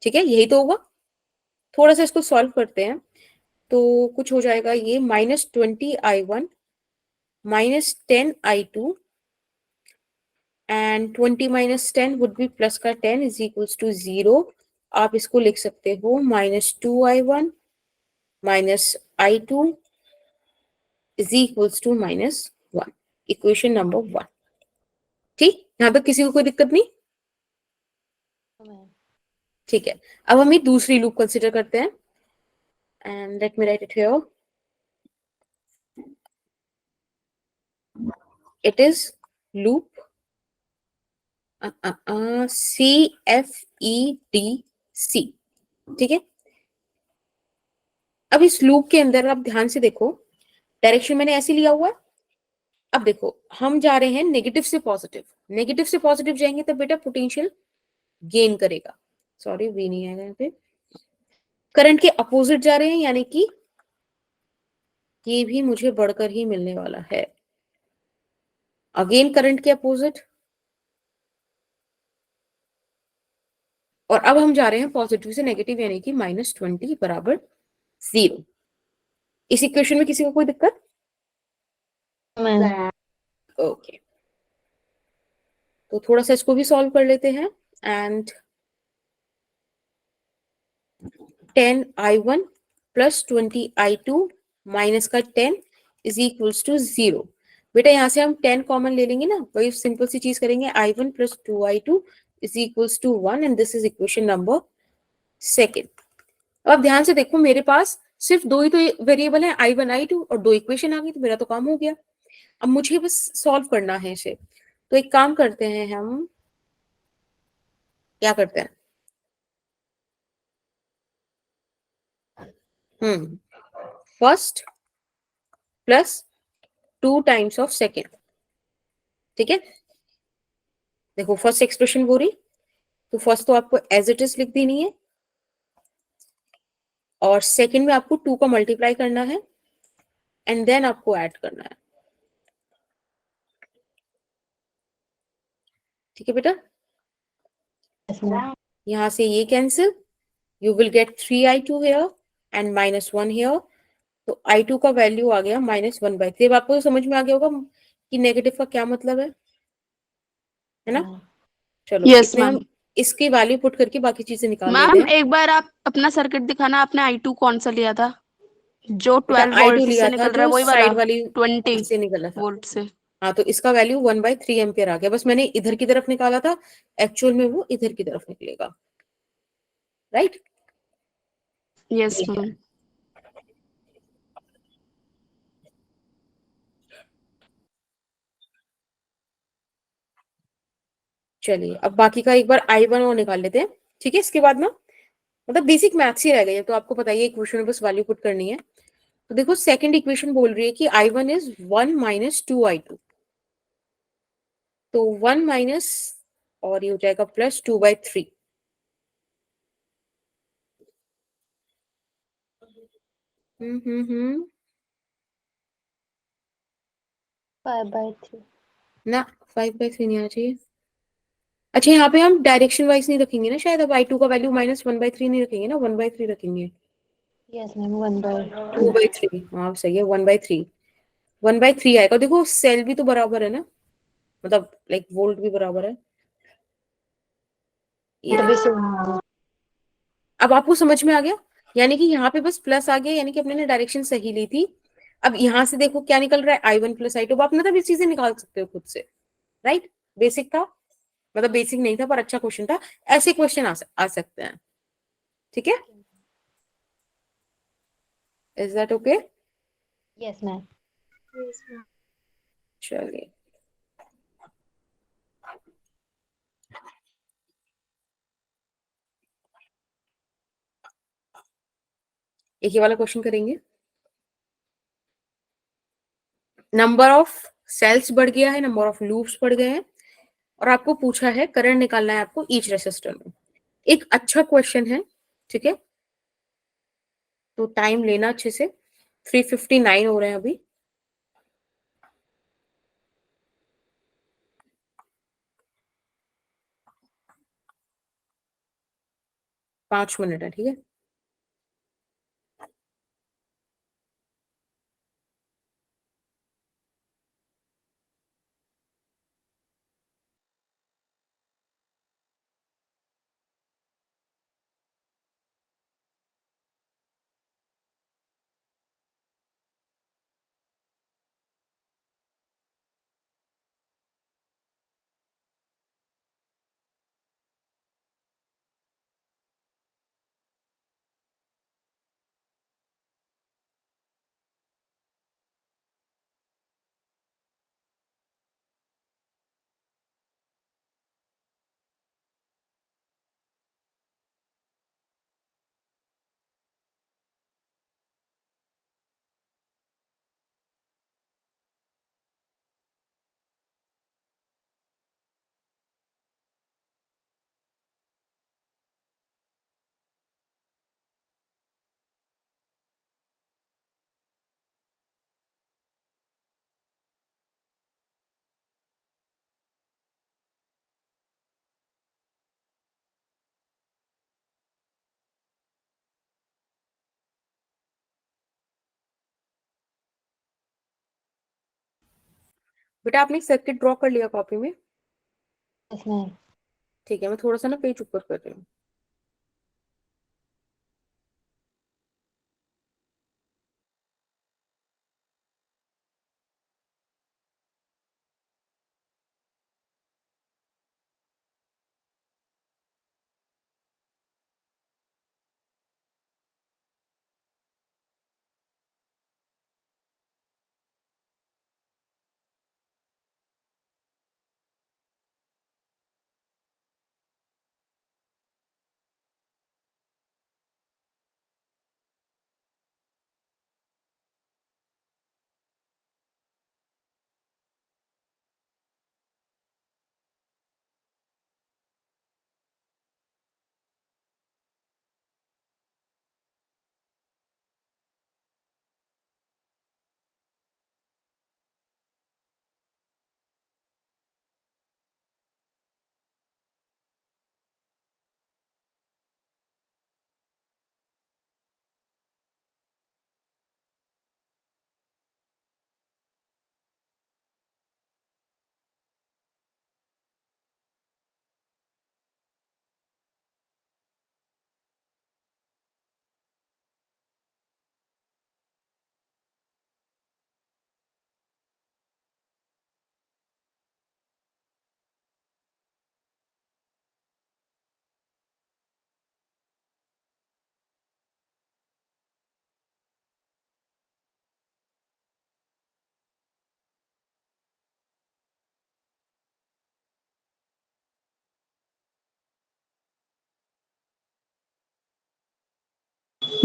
ठीक है, यही तो होगा। थोड़ा सा इसको सॉल्व करते हैं, तो कुछ हो जाएगा ये -20I1 -10I2 and 20 - 10 would be plus का 10 इज इक्वल्स टू 0। आप इसको लिख सकते हो -2I1 -I2 is equals to -1। Equation number 1। ठीक, यहाँ तक किसी को कोई दिक्कत नहीं? ठीक है, अब हम ये दूसरी लूप कंसिडर करते हैं, and let me right it here. It is loop CFEDC, ठीक है। अब इस लूप के अंदर आप ध्यान से देखो, डायरेक्शन मैंने ऐसे लिया हुआ है। अब देखो हम जा रहे हैं नेगेटिव से पॉजिटिव, नेगेटिव से पॉजिटिव जाएंगे तब बेटा पोटेंशियल गेन करेगा। सॉरी, वी नहीं आएगा यहाँ पे। करंट के अपोजिट जा रहे हैं, यानी कि ये भी मुझे बढ़कर ही मिलने वाला है। अगेन करंट के अपोजिट, और अब हम जा रहे हैं पॉजिटिव से नेगेटिव, यानी कि -20 बराबर 0। इस इक्वेशन में किसी को कोई दिक्कत? ओके, तो थोड़ा सा इसको भी सॉल्व कर लेते हैं, एंड 10I1 + 20I2 माइनस का 10 इज इक्वल्स टू 0। बेटा यहाँ से हम 10 कॉमन ले लेंगे ना, वही सिंपल सी चीज करेंगे, I1 + 2I2 is equals to 1, and this is equation number 2। अब ध्यान से देखो, मेरे पास सिर्फ दो ही तो वेरिएबल है, I1 I2, और दो इक्वेशन आ गई, तो मेरा तो काम हो गया। अब मुझे बस सॉल्व करना है इसे। तो एक काम करते हैं, हम क्या करते हैं, first plus 2 times of second, ठीक है। देखो फर्स्ट एक्सप्रेशन हो रही, तो फर्स्ट तो आपको एज इट इज लिख देनी है, और सेकेंड में आपको 2 का मल्टीप्लाई करना है, एंड देन आपको ऐड करना है, ठीक है बेटा। यहाँ से ये cancel, you will get 3i2 here and -1 here. तो i2 का वैल्यू आ गया -1/3। अब आपको समझ में आ गया होगा कि नेगेटिव का क्या मतलब है ना? चलो यस इसमें मैम। हम इसकी वैल्यू पुट करके बाकी चीजें निकाल लेते मैम हैं। एक बार आप अपना सर्किट दिखाना, आपने I2 कौन सा लिया था? जो बेटा 12 i2 वोल्ट लिया से था निकल रहा है जो वही वाला, साइड वाली 20 से निकला था। वोल्ट से। हाँ, तो इसका वैल्यू 1/3 एम्पियर आ गया। बस मैंने इधर की तरफ निकाला था, एक्चुअल में वो इधर की तरफ निकलेगा, राइट? यस ये है। मैम। चलिए अब बाकी का एक बार i1 और निकाल लेते हैं, ठीक है? इसके बाद ना मतलब बेसिक मैथ्स ही रह गए, तो आपको पता ही है इक्वेशन में बस वैल्यू पुट करनी है। तो देखो सेकंड इक्वेशन बोल रही है कि i1 इज 1 - 2i2। तो 1 माइनस और ये हो जाएगा +2/3। 5/3। ना 5/3 नहीं आना चाहिए। अच्छा यहाँ पे हम डायरेक्शन वाइज नहीं रखेंगे ना शायद, अब i2 का वैल्यू -1/3 नहीं रखेंगे ना, 1/3 रखेंगे। Yes ma'am 1/2। 2/3, हाँ सही है, 1/3। 1/3 आएगा। देखो सेल भी तो बराबर है ना, मतलब लाइक वोल्ट भी बराबर है। ये तभी देखो से अब आपको समझ में आ गया, यानी कि यहाँ पे बस प्लस आ गया, यानी कि अपने ने डायरेक्शन सही ली थी। अब यहाँ से देखो क्या निकल रहा है, i1 + i2। आप मतलब ये चीजें निकाल सकते हो खुद से, राइट? बेसिक था, मतलब बेसिक नहीं था पर अच्छा क्वेश्चन था। ऐसे क्वेश्चन आ सकते हैं, ठीक है? Is that okay? Yes ma'am. चलिए एक ही वाला क्वेश्चन करेंगे। नंबर ऑफ सेल्स बढ़ गया है, नंबर ऑफ लूप्स बढ़ गए हैं, और आपको पूछा है करंट निकालना है आपको ईच रेसिस्टर में। एक अच्छा क्वेश्चन है, ठीक है? तो टाइम लेना अच्छे से। 3:59 हो रहे हैं अभी। पांच मिनट है, ठीक है? बेटा आपने सर्किट ड्रॉ कर लिया कॉपी में? Yes ma'am. ठीक है, मैं थोड़ा सा ना पेज ऊपर कर रही हूँ।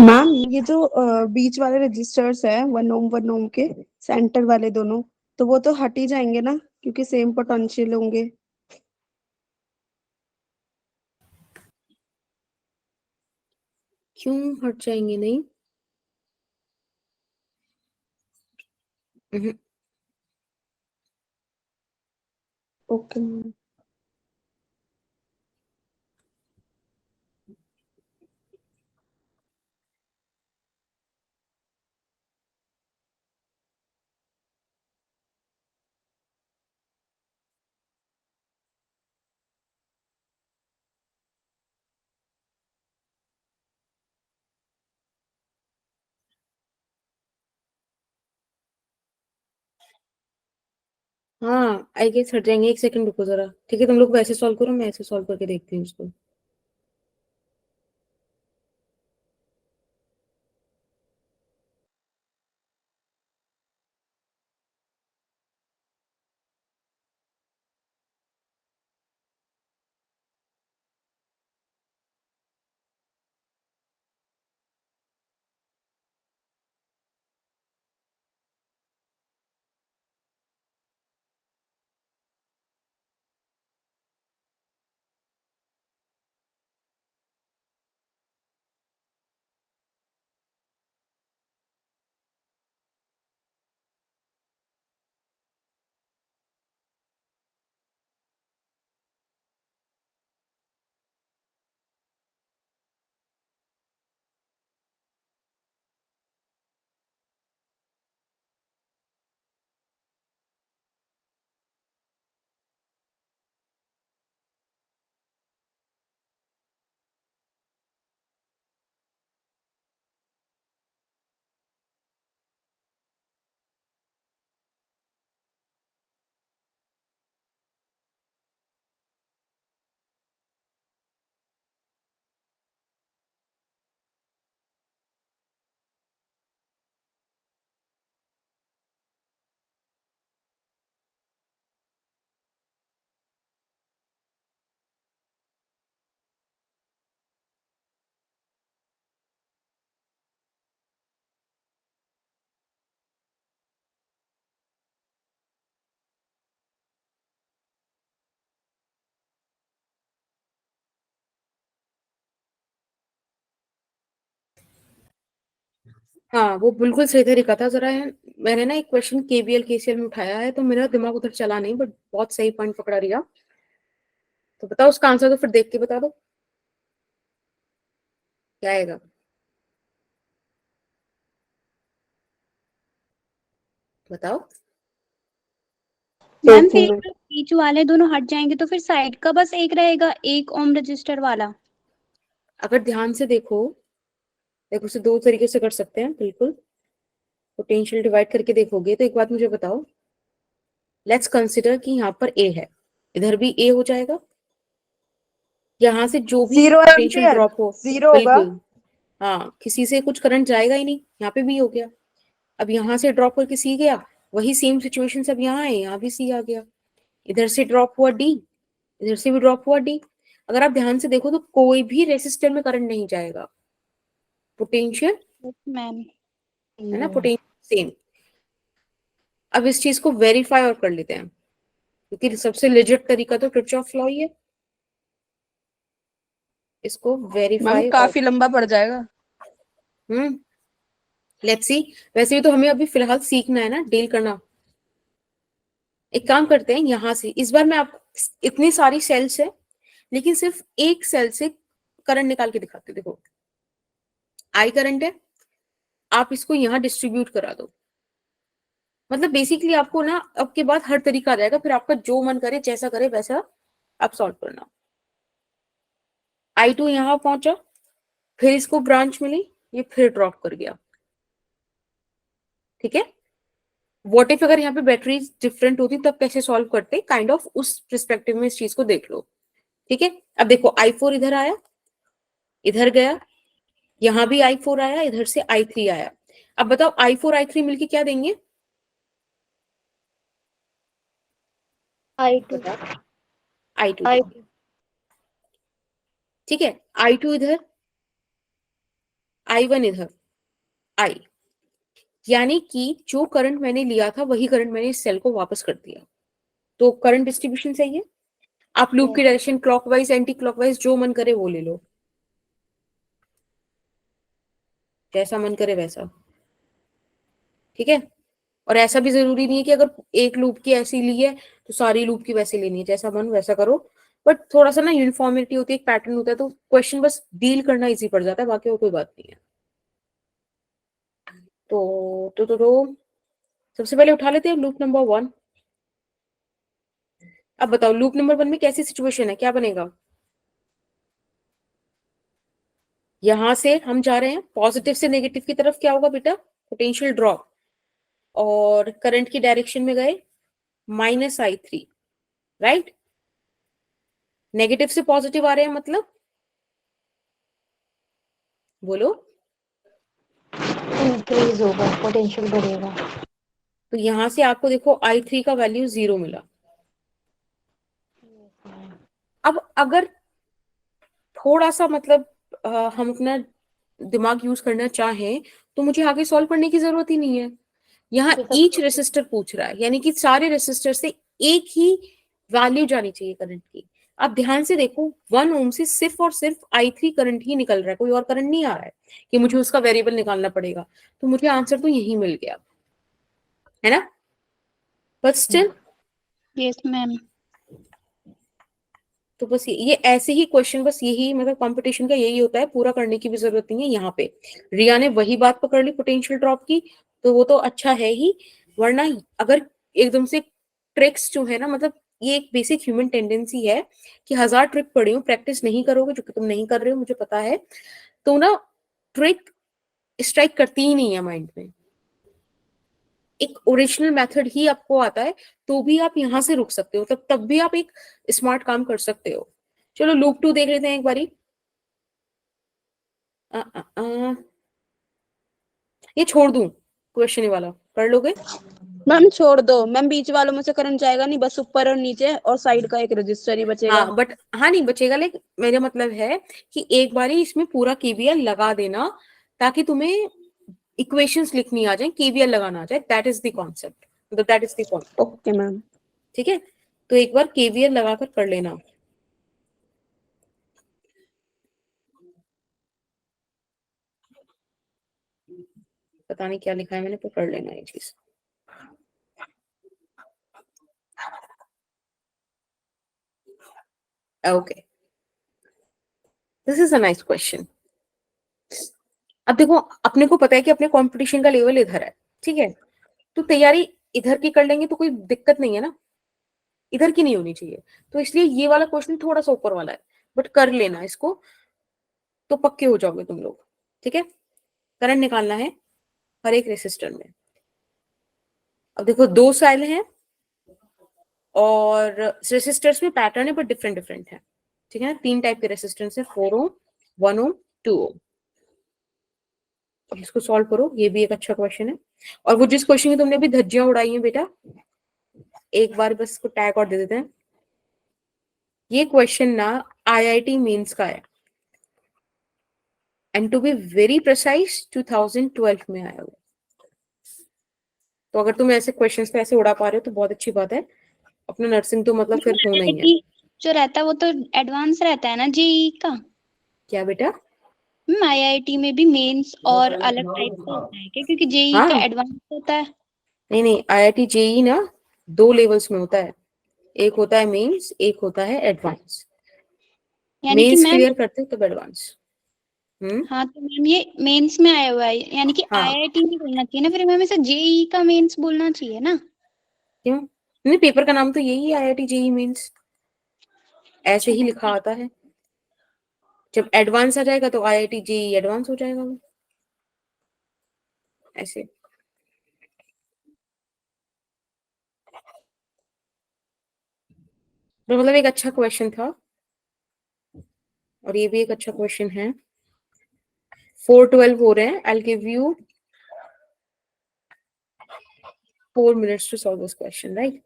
मैम ये जो बीच वाले रजिस्टर्स है 1 ओम के सेंटर वाले दोनों, तो वो तो हट ही जाएंगे ना, क्योंकि सेम पोटेंशियल होंगे। क्यों हट जाएंगे? नहीं। हम्म, ओके मैम। हाँ आई गेस हट जाएंगे। एक सेकंड रुको जरा। ठीक है, तुम लोग वैसे सॉल्व करो, मैं ऐसे सॉल्व करके देखती हूँ इसको। हाँ वो बिल्कुल सही तरीका था। जरा मैंने ना एक क्वेश्चन केवीएल केसीएल में उठाया है, तो मेरा दिमाग उधर चला नहीं, बट बहुत सही पॉइंट पकड़ा रिया। तो बताओ उसका आंसर, तो फिर देख के बता दो क्या आएगा। बताओ। मैम एक फिर मिनट। बीच वाले दोनों हट जाएंगे तो फिर साइड का बस एक रहेगा, 1 ओम रजिस्टर वाला। अगर ध्यान से देखो, देखो उसे दो तरीके से कर सकते हैं बिल्कुल। पोटेंशियल डिवाइड करके देखोगे तो एक बात मुझे बताओ, लेट्स कंसिडर कि यहाँ पर ए है, इधर भी ए हो जाएगा। यहाँ से जो भी 0 पोटेंशियल एम्पियर ड्रॉप हो, 0 होगा। बिल्कुल। हाँ, किसी से कुछ करंट जाएगा ही नहीं, यहाँ पे भी हो गया। अब यहाँ से ड्रॉप करके सी गया, वही सेम सिचुएशन सब यहाँ है, यहाँ भी सी आ गया। इधर से ड्रॉप हुआ डी, इधर से भी ड्रॉप हुआ डी। अगर आप ध्यान से देखो तो कोई भी रेसिस्टर में करंट नहीं जाएगा। पोटेंशियल मैम है ना, पोटेंशियल सेम। अब इस चीज को वेरीफाई और कर लेते हैं, क्योंकि सबसे लेजिट तरीका तो किरचॉफ लॉ ही है। इसको मैम वेरीफाई और काफी लंबा पड़ जाएगा। Hmm let's see. वैसे भी तो हमें अभी फिलहाल सीखना है ना डील करना। एक काम करते हैं, यहां से इस बार मैं आप, इतनी सारी सेल्स है लेकिन सिर्फ एक सेल से करंट निकाल के दिखाते हैं। देखो आई करंट है, आप इसको यहां डिस्ट्रीब्यूट करा दो। मतलब बेसिकली आपको ना अब के बाद हर तरीका आ जाएगा, फिर आपका जो मन करे जैसा करे वैसा आप सॉल्व करना। आई टू यहां पहुंचा, फिर इसको ब्रांच मिली, ये फिर ड्रॉप कर गया। ठीक है, व्हाट इफ अगर यहाँ पे बैटरीज डिफरेंट होती तब कैसे सॉल्व करते, काइंड ऑफ उस परस्पेक्टिव में इस चीज को देख लो। ठीक है, अब देखो i4 इधर आया, इधर गया, यहां भी i4 आया, इधर से i3 आया। अब बताओ i4 i3 मिलके क्या देंगे? I2 बताओ। i2 I2 ठीक है, i2 इधर, I1 इधर, I, यानी कि जो करंट मैंने लिया था वही करंट मैंने इस सेल को वापस कर दिया, तो करंट डिस्ट्रीब्यूशन सही है। आप लूप की डायरेक्शन क्लॉकवाइज एंटी क्लॉकवाइज जो मन करे वो ले लो, जैसा मन करे वैसा, ठीक है। और ऐसा भी जरूरी नहीं है कि अगर एक लूप की ऐसी ली है तो सारी लूप की वैसे लेनी है, जैसा मन वैसा करो। बट थोड़ा सा ना यूनिफॉर्मिटी होती है, एक पैटर्न होता है, तो क्वेश्चन बस डील करना इजी पड़ जाता है, बाकी और कोई बात नहीं है। तो सबसे पहले उठा लेते हैं लूप नंबर 1। अब बताओ लूप नंबर 1 में कैसी सिचुएशन है, क्या बनेगा। यहां से हम जा रहे हैं पॉजिटिव से नेगेटिव की तरफ, क्या होगा बेटा, पोटेंशियल ड्रॉप, और करंट की डायरेक्शन में गए -I3, राइट। नेगेटिव से पॉजिटिव आ रहे हैं मतलब, बोलो। इंक्रीज होगा, पोटेंशियल बढ़ेगा। तो यहां से आपको देखो I3 का वैल्यू 0 मिला। अब अगर थोड़ा सा मतलब हम अपना दिमाग यूज करना चाहें तो मुझे आगे सॉल्व करने की जरूरत ही नहीं है। यहाँ ईच रेसिस्टर पूछ रहा है, यानी कि सारे रेसिस्टर से एक ही वैल्यू जानी चाहिए करंट की। आप ध्यान से देखो 1 ओम से सिर्फ और सिर्फ I3 करंट ही निकल रहा है, कोई और करंट नहीं आ रहा है कि मुझे उसका वेरिएबल निकालना पड़ेगा। तो मुझे आंसर तो यही मिल गया, है ना। But still yes ma'am. तो बस ये ऐसे ही क्वेश्चन, बस यही मतलब कंपटीशन का यही होता है, पूरा करने की भी जरूरत नहीं है। यहाँ पे रिया ने वही बात पकड़ ली पोटेंशियल ड्रॉप की, तो वो तो अच्छा है ही, वरना अगर एकदम से ट्रिक्स जो है ना, मतलब ये एक बेसिक ह्यूमन टेंडेंसी है कि 1000 ट्रिक पढ़ी हो, प्रैक्टिस नहीं करोगे, जो कि तुम नहीं कर रहे हो मुझे पता है, तो ना ट्रिक स्ट्राइक करती ही नहीं है माइंड में। एक ओरिजिनल मेथड ही आपको आता है तो भी आप यहां से रुक सकते हो, तब भी आप एक स्मार्ट काम कर सकते हो। चलो लूप 2 देख लेते हैं एक बारी। आ, आ, आ, ये छोड़ दूं क्वेश्चन वाला, कर लोगे। मैम छोड़ दो मैम, बीच वालों में से करंट जाएगा नहीं, बस ऊपर और नीचे और साइड का एक रजिस्टर ही बचेगा। हाँ बट हाँ नहीं बचेगा, लेकिन मेरा मतलब है कि एक बारी इसमें पूरा केवीएल लगा देना, ताकि तुम्हें इक्वेशंस लिखनी आ जाए, केवीएल लगाना आ जाए, दैट इज द कॉन्सेप्ट, मतलब that is the point. Okay ma'am. ठीक है, तो एक बार केवीएल लगाकर कर लेना। पता नहीं क्या लिखा है मैंने, पर कर लेना ये चीज। Okay, this is a nice question. अब देखो अपने को पता है कि अपने कंपटीशन का लेवल इधर है, ठीक है, तो तैयारी इधर की कर लेंगे तो कोई दिक्कत नहीं है ना, इधर की नहीं होनी चाहिए। तो इसलिए ये वाला क्वेश्चन थोड़ा सा ऊपर वाला है, बट कर लेना इसको, तो पक्के हो जाओगे तुम लोग। ठीक है, करंट निकालना है हर एक रेसिस्टर में। अब देखो 2 सेल हैं और रेसिस्टर्स में पैटर्न है, बट डिफरेंट डिफरेंट है। ठीक है ना, 3 टाइप के रेसिस्टेंस है, 4 ओम, 1 ओम, 2 ओम। अब इसको सॉल्व करो, ये भी एक अच्छा क्वेश्चन है। और वो जिस क्वेश्चन की तुमने अभी धज्जियां उड़ाई हैं बेटा, एक बार बस इसको टैग और दे देते हैं। ये क्वेश्चन ना IIT मेंस का है, and to be very precise 2012 में आया हुआ। तो अगर तुम ऐसे क्वेश्चंस पे ऐसे उड़ा पा रहे हो तो बहुत अच्छी बात है, अपना नर्सिंग तो मतलब फिर होना ही है। IIT जो रहता है वो तो एडवांस रहता है ना जेई का। क्या बेटा। IIT में भी मेंस और अलग टाइप का होता है क्या, क्योंकि जेई हाँ का एडवांस होता है। नहीं नहीं, IIT जेई ना 2 लेवल्स में होता है, एक होता है मेंस, एक होता है एडवांस। यानी कि मेंस मैम, क्लियर करते हो तब एडवांस। हाँ तो मैम ये मेंस में आया हुआ है, यानी कि हाँ IIT नहीं बोलना चाहिए ना, फिर मैम इसे जेई का मेंस बोलना चाहिए ना। क्यों नहीं, पेपर का नाम तो यही है IIT जेई मेंस, ऐसे अच्छा ही लिखा आता है। जब एडवांस आ जाएगा तो IIT जेई एडवांस हो जाएगा वो, ऐसे। तो मतलब एक अच्छा क्वेश्चन था, और ये भी एक अच्छा क्वेश्चन है। 4:12 हो रहे हैं, I give you 4 minutes to solve this question, right?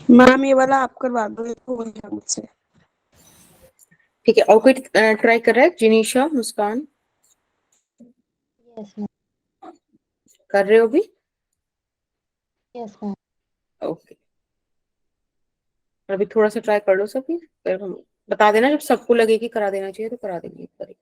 Ma'am ये वाला आप करवा दो, ये तो वही है मुझसे। ठीक है, और कोई ट्राई कर रहा है? जिनीशा, मुस्कान, यस मैम। कर रहे हो भी? Yes ma'am. ओके, अभी थोड़ा सा ट्राई कर लो सभी, फिर हम बता देना, जब सबको लगे कि करा देना चाहिए तो करा देंगे एक बारी।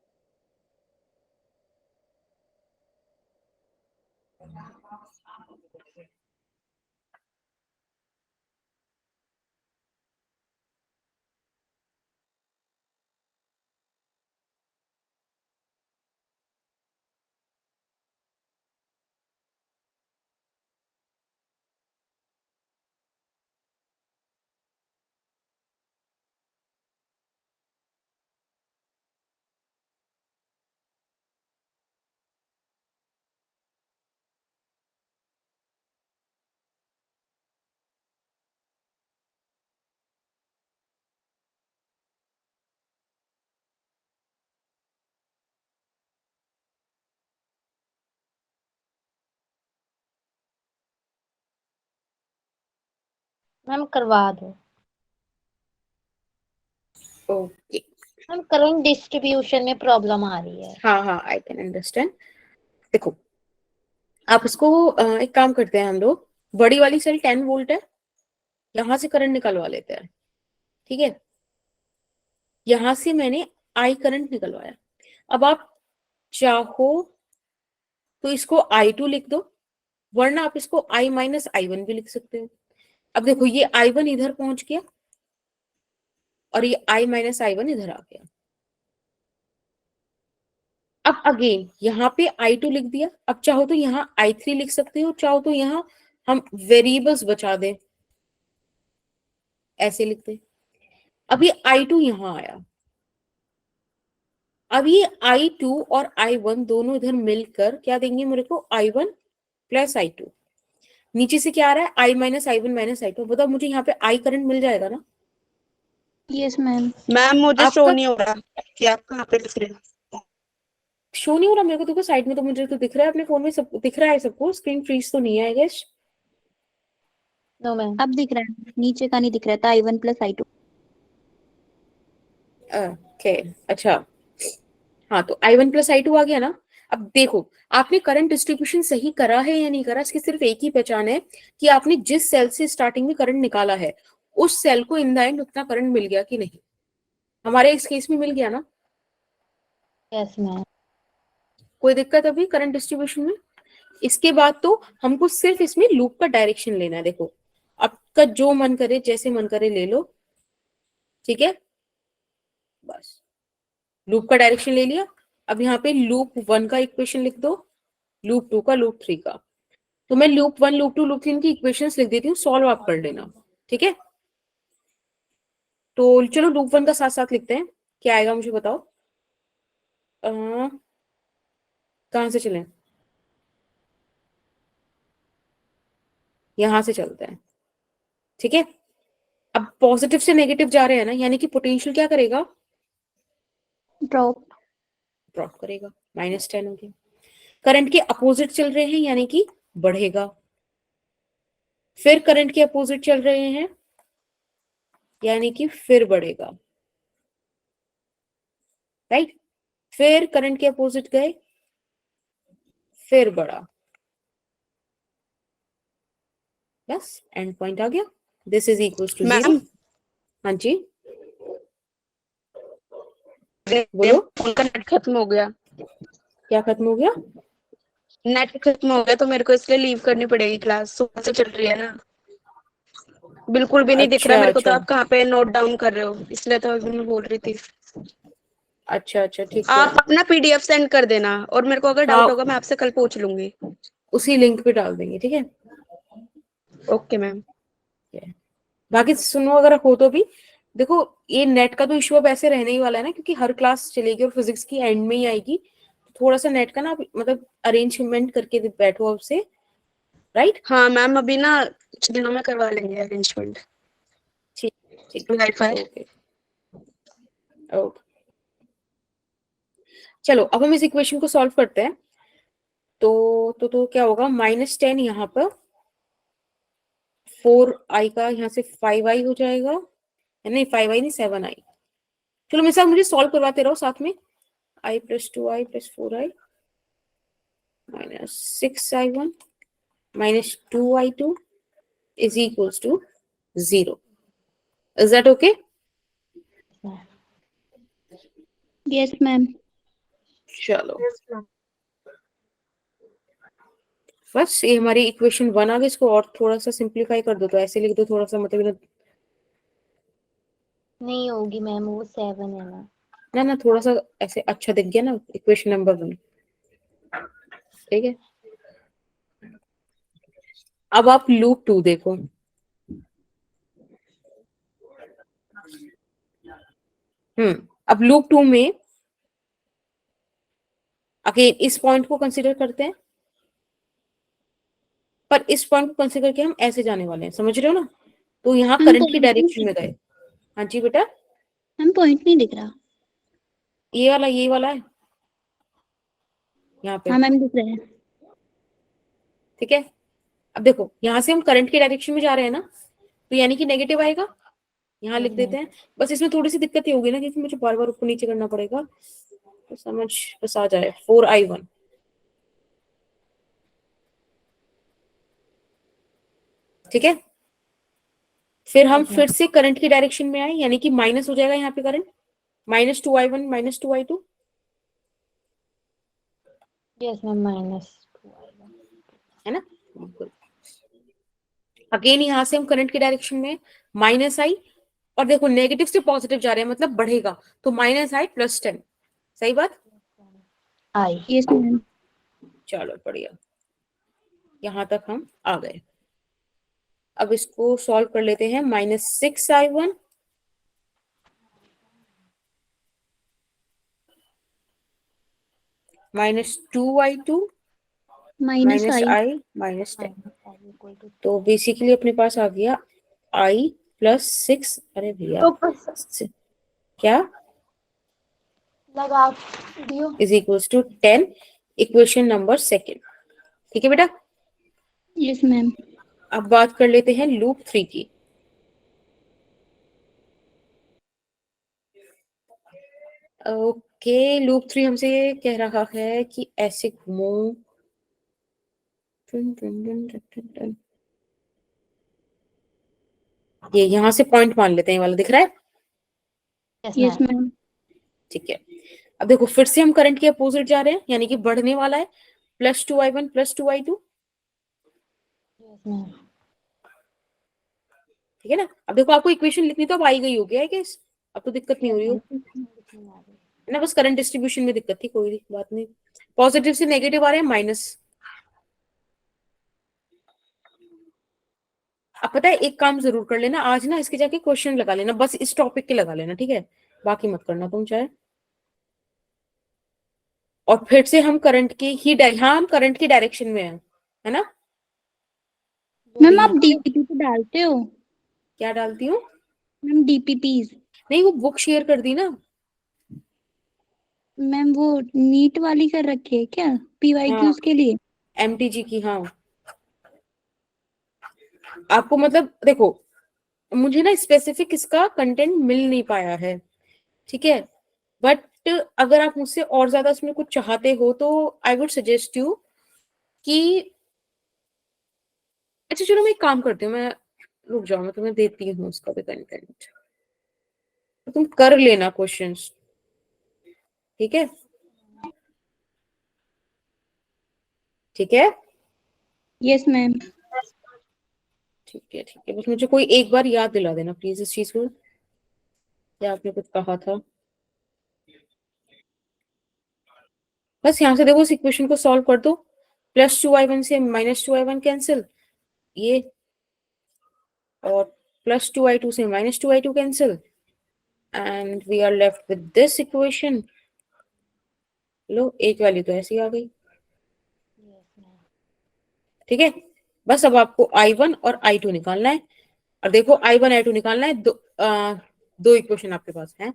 मैम करवा दो। ओके, मैम करंट डिस्ट्रीब्यूशन में प्रॉब्लम आ रही है। हाँ हाँ, आई कैन अंडरस्टैंड। देखो, आप इसको एक काम करते हैं हम लोग, बड़ी वाली सेल 10 वोल्ट है, यहां से करंट निकलवा लेते हैं। ठीक है, यहां से मैंने आई करंट निकलवाया। अब आप चाहो तो इसको I2 लिख दो, वरना आप इसको I माइनस I1 भी लिख सकते हो। अब देखो, ये I1 इधर पहुंच गया और ये I माइनस I1 इधर आ गया। अब अगेन यहाँ पे I2 लिख दिया, अब चाहो तो यहाँ I3 लिख सकते हो, चाहो तो यहाँ हम वेरिएबल्स बचा दें, ऐसे लिखते। अब ये I2 यहाँ आया, अब ये I2 और I1 दोनों इधर मिलकर क्या देंगे मेरे को? I1 plus I2। नीचे से क्या आ रहा है? I minus I1 minus I2। बताओ मुझे यहाँ पे I करंट मिल जाएगा ना? Yes ma'am. मैम मुझे शो आपका नहीं हो रहा कि आप कहाँ पे लिख रहे हो। शो नहीं हो रहा मेरे को? देखो साइड में तो मुझे तो दिख रहा है, अपने फोन में सब दिख रहा है, सबको स्क्रीन फ्रीज तो नहीं है आई गेस। No ma'am. अब दिख रहा है, नीचे का नहीं दिख रहा था, I1 प्लस I2। ओके, अच्छा, हाँ, तो I1 प्लस I2 आ गया ना। अब देखो, आपने करंट डिस्ट्रीब्यूशन सही करा है या नहीं करा, इसकी सिर्फ एक ही पहचान है कि आपने जिस सेल से स्टार्टिंग में करंट निकाला है उस सेल को इन द एंड उतना करंट मिल गया कि नहीं। हमारे इस केस में मिल गया ना? Yes ma'am. कोई दिक्कत अभी करंट डिस्ट्रीब्यूशन में? इसके बाद तो हमको सिर्फ इसमें लूप का डायरेक्शन लेना है। देखो, आपका जो मन करे, जैसे मन करे ले लो, ठीक है, बस लूप का डायरेक्शन ले लिया। अब यहाँ पे लूप 1 का इक्वेशन लिख दो, लूप 2 का, लूप 3 का। तो मैं लूप 1, लूप 2, लूप 3 की इक्वेशंस लिख देती हूँ, सॉल्व आप कर लेना। ठीक है, तो चलो लूप 1 का साथ साथ लिखते हैं, क्या आएगा मुझे बताओ। कहाँ से चलें? यहां से चलते हैं। ठीक है, अब पॉजिटिव से नेगेटिव जा रहे हैं ना, यानी कि पोटेंशियल क्या करेगा? ड्रॉप। ड्रॉप करेगा, -10 हो गया। करंट के अपोजिट चल रहे हैं यानी कि बढ़ेगा, फिर करंट के अपोजिट चल रहे हैं यानी कि फिर बढ़ेगा, राइट। फिर करंट के अपोजिट गए, फिर बढ़ा, बस एंड पॉइंट आ गया। This is equals to 0। Ma'am हाँ जी, बोलो। फोन का नेट खत्म हो गया, क्या खत्म हो गया? नेट खत्म हो गया तो मेरे को इसलिए लीव करनी पड़ेगी, क्लास सुबह से चल रही है ना। बिल्कुल भी नहीं दिख रहा अच्छा मेरे को, तो अच्छा आप कहाँ पे नोट डाउन कर रहे हो, इसलिए तो अभी मैं बोल रही थी। अच्छा अच्छा, ठीक है। आप अपना पीडीएफ सेंड कर देना, और मेरे को अगर हाँ, डाउट होगा मैं आपसे कल पूछ लूंगी। उसी लिंक पे डाल देंगे, ठीक है। Okay ma'am. बाकी सुनो, अगर हो तो भी देखो, ये नेट का तो इशू अब ऐसे रहने ही वाला है ना, क्योंकि हर क्लास चलेगी और फिजिक्स की एंड में ही आएगी। थोड़ा सा नेट का ना मतलब अरेंजमेंट करके बैठो अब से, राइट। हाँ मैम, अभी ना कुछ दिनों में करवा लेंगे अरेंजमेंट, ठीक, ठीक, वाईफाई। Okay okay. चलो अब हम इस इक्वेशन को सॉल्व करते हैं। तो क्या होगा? -10 यहाँ पर, 4i का यहाँ से 5i हो जाएगा, नहीं 5i नहीं 7i। चलो मेरे साथ मुझे सॉल्व करवाते रहो साथ में। i + 2i + 4i - 6i1 - 2i2 is equals to 0. Is that okay? Yes ma'am. चलो बस ये हमारी इक्वेशन 1 आ गई। इसको और थोड़ा सा सिंप्लीफाई कर दो, तो ऐसे लिख दो थोड़ा सा, मतलब नहीं होगी मैम, वो 7 है ना। ना थोड़ा सा ऐसे अच्छा दिख गया ना इक्वेशन नंबर 1। ठीक है, अब आप लूप 2 देखो। अब लूप 2 में अगेन इस पॉइंट को कंसीडर करते हैं, पर इस पॉइंट को कंसीडर करके हम ऐसे जाने वाले हैं, समझ रहे हो ना? तो यहाँ हम करंट की point डायरेक्शन में गए। हाँ जी बेटा, हम पॉइंट नहीं दिख रहा। ये वाला है यहाँ पे। हाँ मैम दिख रहा है। ठीक है, अब देखो यहाँ से हम करंट की डायरेक्शन में जा रहे हैं ना, तो यानी कि नेगेटिव आएगा। यहाँ लिख देते हैं। बस इसमें थोड़ी सी दिक्कत ये होगी ना, क्योंकि मुझे बार बार ऊपर नीचे करना पड़ेगा, तो समझ बस आ जाए। 4i1, ठीक है। फिर हम फिर से करंट की डायरेक्शन में आए, यानी कि माइनस हो जाएगा यहाँ पे current, -2i1 - 2i2। Yes ma'am, -2i1 है ना, बिल्कुल। अगेन यहाँ से हम करंट की डायरेक्शन में -i, और देखो नेगेटिव से पॉजिटिव जा रहे हैं, मतलब बढ़ेगा, तो -i + 10। सही बात। आई। Yes ma'am. चलो बढ़िया, यहां तक हम आ गए। अब इसको सॉल्व कर लेते हैं। -6i1 -2i2 -i। -i -10। तो बेसिकली अपने पास आ गया i + 6। अरे भैया क्या लगा दियो। = 10, इक्वेशन नंबर 2। ठीक है बेटा, यस मैम। अब बात कर लेते हैं लूप 3 की। ओके, लूप 3 हमसे कह रहा है कि ऐसे घूमो। ये यहाँ से पॉइंट मान लेते हैं, ये वाला दिख रहा है। Yes ma'am. ठीक है, अब देखो फिर से हम करंट के अपोजिट जा रहे हैं, यानी कि बढ़ने वाला है। +2i1 + 2i2। ठीक है ना। अब देखो आपको इक्वेशन लिखनी तो अब आई गई होगी, है कि अब तो दिक्कत नहीं हो रही हो, है ना। बस करंट डिस्ट्रीब्यूशन में दिक्कत थी, कोई बात नहीं। पॉजिटिव से नेगेटिव आ रहे हैं माइनस। अब पता है, एक काम जरूर कर लेना आज ना, इसके जाके क्वेश्चन लगा लेना, बस इस टॉपिक के लगा लेना, ठीक है। बाकी मत करना तुम चाहे। और फिर से हम करंट की ही हाँ हम करंट की डायरेक्शन में है ना। मैम आप डीपीपी पे डालते हो? क्या डालती हूँ मैम डीपीपीज। नहीं, वो बुक शेयर कर दी ना। मैम वो नीट वाली कर रखी है क्या, हाँ, पीवाईक्यूज के लिए? MTG की। हाँ, आपको मतलब देखो, मुझे ना स्पेसिफिक इसका कंटेंट मिल नहीं पाया है, ठीक है। बट अगर आप मुझसे और ज्यादा इसमें कुछ चाहते हो, तो आई वुड सजेस्ट यू कि अच्छा चलो मैं एक काम करती हूँ, मैं रुक जाओ, मैं तुम्हें देती हूँ उसका भी कंटेंट, तो तुम कर लेना क्वेश्चंस, ठीक है। ठीक है, यस मैम। ठीक है, ठीक है। बस मुझे कोई एक बार याद दिला देना प्लीज इस चीज को, क्या आपने कुछ कहा था। बस यहाँ से देखो, इस इक्वेशन को सॉल्व कर दो। +2i1 से -2i1 कैंसिल, ये, और +2i2 से -2i2 cancel, and we are left with this equation. लो, एक वैल्यू तो ऐसी आ गई, ठीक है। बस अब आपको i1 और i2 निकालना है, और देखो i1 i2 निकालना है, दो इक्वेशन आपके पास है,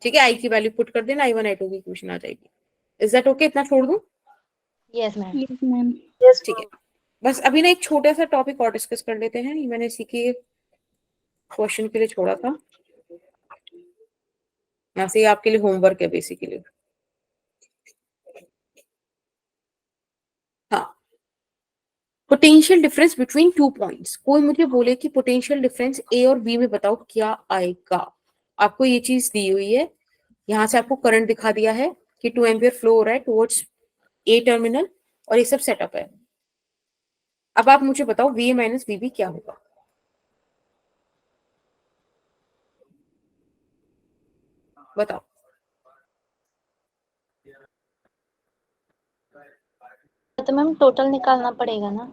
ठीक है। i की वैल्यू पुट कर देना, i1 i2 की इक्वेशन आ जाएगी। Is that okay? इतना छोड़ दूं? Yes ma'am. Yes ma'am. ठीक है, बस अभी ना एक छोटा सा टॉपिक और डिस्कस कर लेते हैं, ये मैंने इसी के क्वेश्चन के लिए छोड़ा था, यहाँ से ये आपके लिए होमवर्क है बेसिकली। हाँ, potential difference between two points. कोई मुझे बोले कि पोटेंशियल डिफरेंस ए और बी में बताओ क्या आएगा। आपको ये चीज दी हुई है, यहाँ से आपको करंट दिखा दिया है कि 2 एम्पियर फ्लो हो रहा है टुवर्ड्स ए टर्मिनल, और ये सब सेटअप है। अब आप मुझे बताओ V A minus V B क्या होगा। बताओ। तो मैम टोटल निकालना पड़ेगा ना।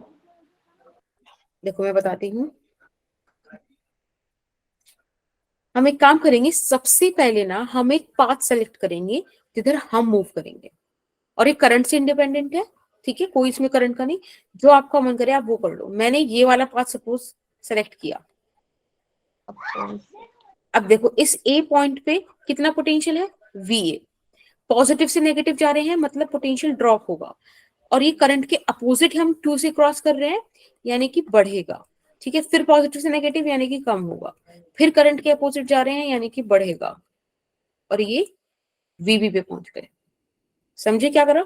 देखो मैं बताती हूँ, हम एक काम करेंगे, सबसे पहले ना हम एक पाथ सेलेक्ट करेंगे जिधर हम मूव करेंगे, और ये करंट से इंडिपेंडेंट है, ठीक है, कोई इसमें करंट का नहीं, जो आपका मन करे आप वो कर लो। मैंने ये वाला पाथ सपोज सेलेक्ट किया। अब देखो इस ए पॉइंट पे कितना पोटेंशियल है, वी ए। पॉजिटिव से नेगेटिव जा रहे हैं मतलब पोटेंशियल ड्रॉप होगा, और ये करंट के अपोजिट हम 2 से क्रॉस कर रहे हैं यानी कि बढ़ेगा, ठीक है। फिर पॉजिटिव से नेगेटिव यानी कि कम होगा, फिर करंट के अपोजिट जा रहे हैं यानी कि बढ़ेगा, और ये वीबी पे पहुंच गए। समझे क्या करो।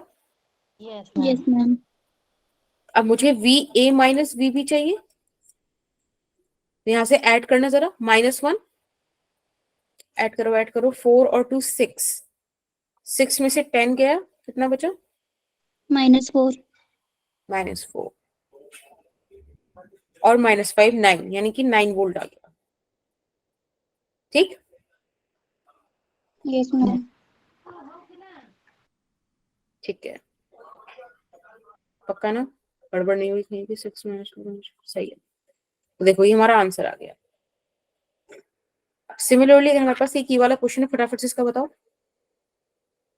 Yes yes ma'am. अब मुझे वी ए माइनस वीबी चाहिए, तो यहां से ऐड करना जरा, -1 ऐड करो 4 और 2 6, 6 में से 10 गया, कितना बचा, -4। -4, और -5 9, यानी कि 9 वोल्ट आ गया, ठीक। Yes ma'am. ठीक है, पक्का ना, गड़बड़ नहीं हुई कहीं भी। 6 सही है, तो देखो ये हमारा आंसर आ गया। सिमिलरली अगर हमारे पास एक ये वाला क्वेश्चन है, फटाफट से इसका बताओ।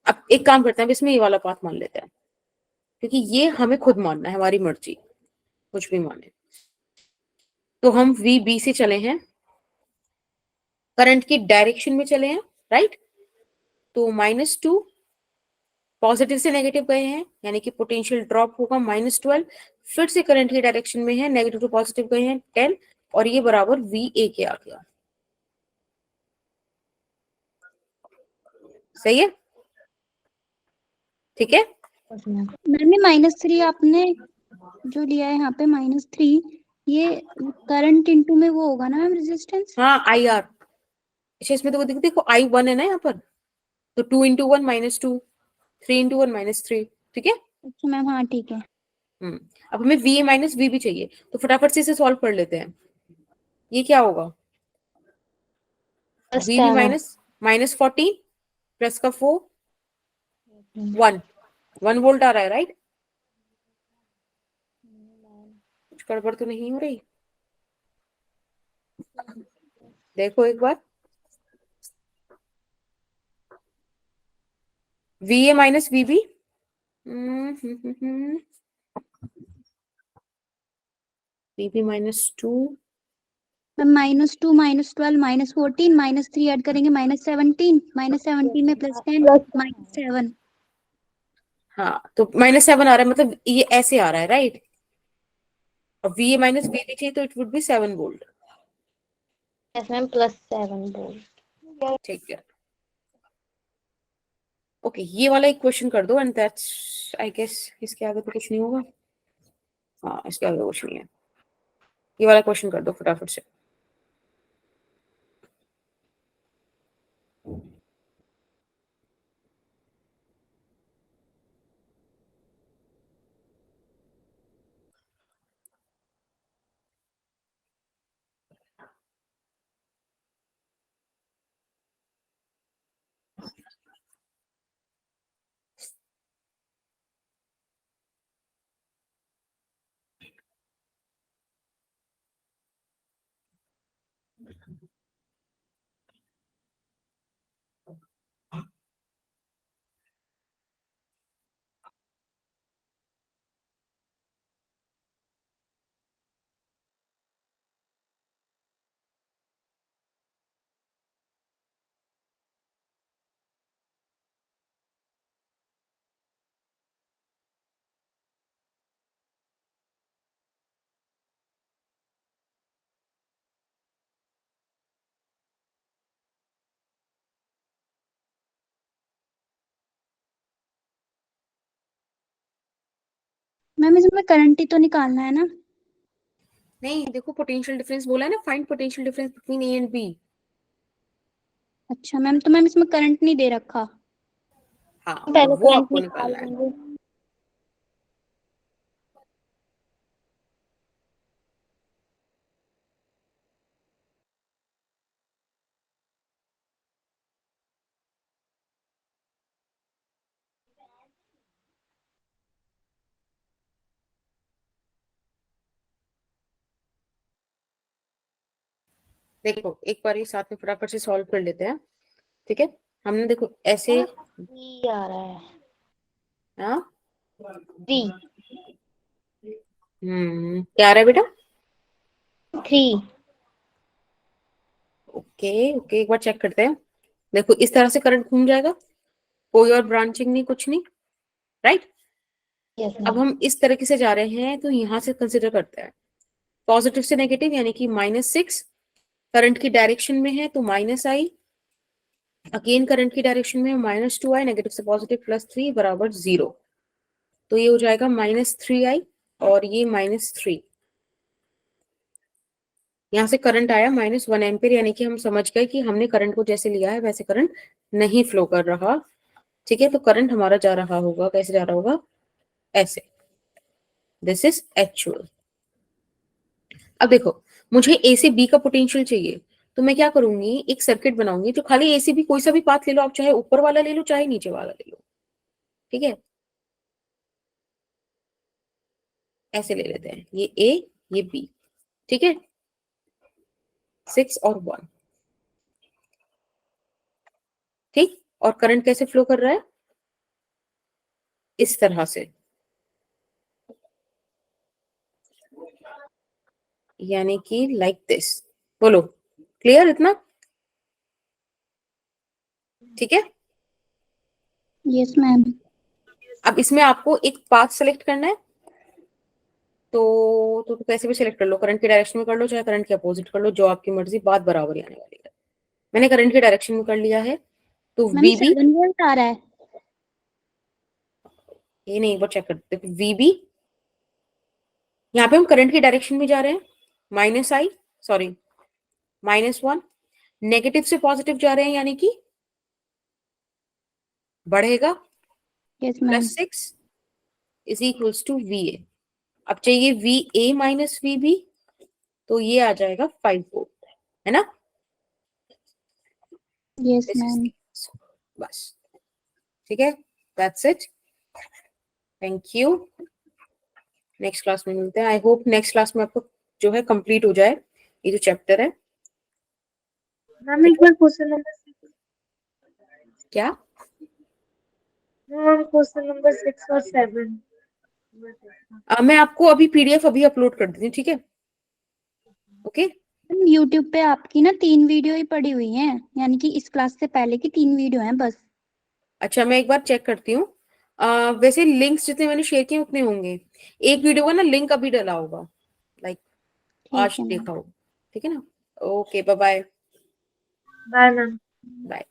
अब एक काम करते हैं, अब इसमें ये वाला पाथ मान लेते हैं, क्योंकि ये हमें खुद मानना है, हमारी मर्जी, कुछ भी माने। तो हम वी बी से चले हैं, करंट की डायरेक्शन में चले हैं, राइट। तो -2, पॉजिटिव से नेगेटिव गए हैं यानी कि पोटेंशियल ड्रॉप होगा -12, फिर से करंट की डायरेक्शन में है, नेगेटिव टू पॉजिटिव गए हैं 10, और ये बराबर वी ए के आ गया। सही है, ठीक है। मैम ये -3 आपने जो लिया है यहाँ पे -3, ये करंट इनटू में वो होगा ना मैम, रेजिस्टेंस। हाँ आई आर, अच्छा इसमें तो देखो देखो I1 है ना यहाँ पर, तो 2 इंटू 1 -2, 3 इंटू 1 -3, ठीक है। अच्छा मैम, हाँ ठीक है। अब हमें वी ए माइनस वी भी चाहिए, तो फटाफट से इसे सॉल्व कर लेते हैं। ये क्या होगा, वी बी -14 प्लस का 4, 1 वोल्ट आ रहा है, राइट। कुछ गड़बड़ तो नहीं हो रही, देखो एक बार। V A minus V B, V B -2, ma'am -2 -12 -14 -3 add करेंगे -17, -17 में +10 -7। हाँ तो -7 आ रहा है, मतलब ये ऐसे आ रहा है, राइट। और V A minus V B चाहिए तो it would be 7 volt, yes ma'am +7 volt. ठीक है। ओके ये वाला एक क्वेश्चन कर दो, एंड दैट्स आई गेस, इसके आगे तो कुछ नहीं होगा। हाँ इसके आगे कुछ नहीं है, ये वाला क्वेश्चन कर दो फटाफट से। मैम इसमें करंट ही तो निकालना है ना। नहीं, देखो पोटेंशियल डिफरेंस बोला है ना, find potential difference between A and B. अच्छा मैम, तो मैम इसमें करंट नहीं दे रखा। हाँ, पहले वो करंट आपको निकालना है। निकालेंगे। देखो एक बार ये साथ में फटाफट से सॉल्व कर लेते हैं, ठीक है। हमने देखो ऐसे, 3 आ रहा है। हाँ 3 क्या आ रहा है बेटा? 3 ओके ओके, एक बार चेक करते हैं। देखो इस तरह से करंट घूम जाएगा, कोई और ब्रांचिंग नहीं, कुछ नहीं, राइट। यस अब मैम। हम इस तरीके से जा रहे हैं, तो यहाँ से कंसिडर करते हैं पॉजिटिव से नेगेटिव, यानी कि -6 करंट की डायरेक्शन में है तो -i, अगेन करंट की डायरेक्शन में -2i, नेगेटिव से पॉजिटिव +3 बराबर 0। तो ये हो जाएगा -3i और ये -3। यहाँ से करंट आया -1 एम्पियर, यानी कि हम समझ गए कि हमने करंट को जैसे लिया है वैसे करंट नहीं फ्लो कर रहा, ठीक है। तो करंट हमारा जा रहा होगा, कैसे जा रहा होगा, ऐसे। This is actual. अब देखो मुझे ए से बी का पोटेंशियल चाहिए, तो मैं क्या करूंगी, एक सर्किट बनाऊंगी जो खाली ए से बी, कोई सा भी पाथ ले लो आप, चाहे ऊपर वाला ले लो चाहे नीचे वाला ले लो, ठीक है। ऐसे ले लेते हैं, ये ए ये बी, ठीक है, 6 और 1, ठीक। और करंट कैसे फ्लो कर रहा है, इस तरह से, यानी कि लाइक दिस। बोलो क्लियर इतना, ठीक है। Yes ma'am. अब इसमें आपको एक पाथ सेलेक्ट करना है, तो कैसे भी सिलेक्ट कर लो, करंट की डायरेक्शन में कर लो चाहे करंट के अपोजिट कर लो, जो आपकी मर्जी, बात बराबर ही आने वाली है। मैंने करंट की डायरेक्शन में कर लिया है, तो मैम वीबी, 7 वोल्ट आ रहा है। ये नहीं, वो चेक करते हैं, वीबी, यहाँ पे हम करंट की डायरेक्शन में जा रहे हैं, -i, सॉरी -1, नेगेटिव से पॉजिटिव जा रहे हैं, यानी कि बढ़ेगा, yes ma'am. +6 is equals to VA। अब चाहिए VA माइनस VB, तो ये आ जाएगा 5 वोल्ट, है ना। Yes This is ma'am. the answer. बस, ठीक है, that's it, thank you. Next class में मिलते हैं। आई होप नेक्स्ट क्लास में आपको जो है कंप्लीट हो जाए ये जो चैप्टर है। मैम एक बार क्वेश्चन नंबर 6, क्या? मैम क्वेश्चन नंबर 6 और 7। मैं आपको अभी PDF अभी अपलोड कर देती हूँ, ठीक है, ओके। यूट्यूब पे आपकी ना 3 वीडियो ही पड़ी हुई हैं, यानी कि इस क्लास से पहले की 3 वीडियो हैं बस। अच्छा मैं एक बार चेक करती हूँ। वैसे लिंक्स जितने मैंने शेयर किए उतने होंगे, एक वीडियो का ना लिंक अभी डला होगा, लाइक ठीक आज है मैम। देखा हो, ठीक है ना। Okay bye bye bye ma'am. Bye.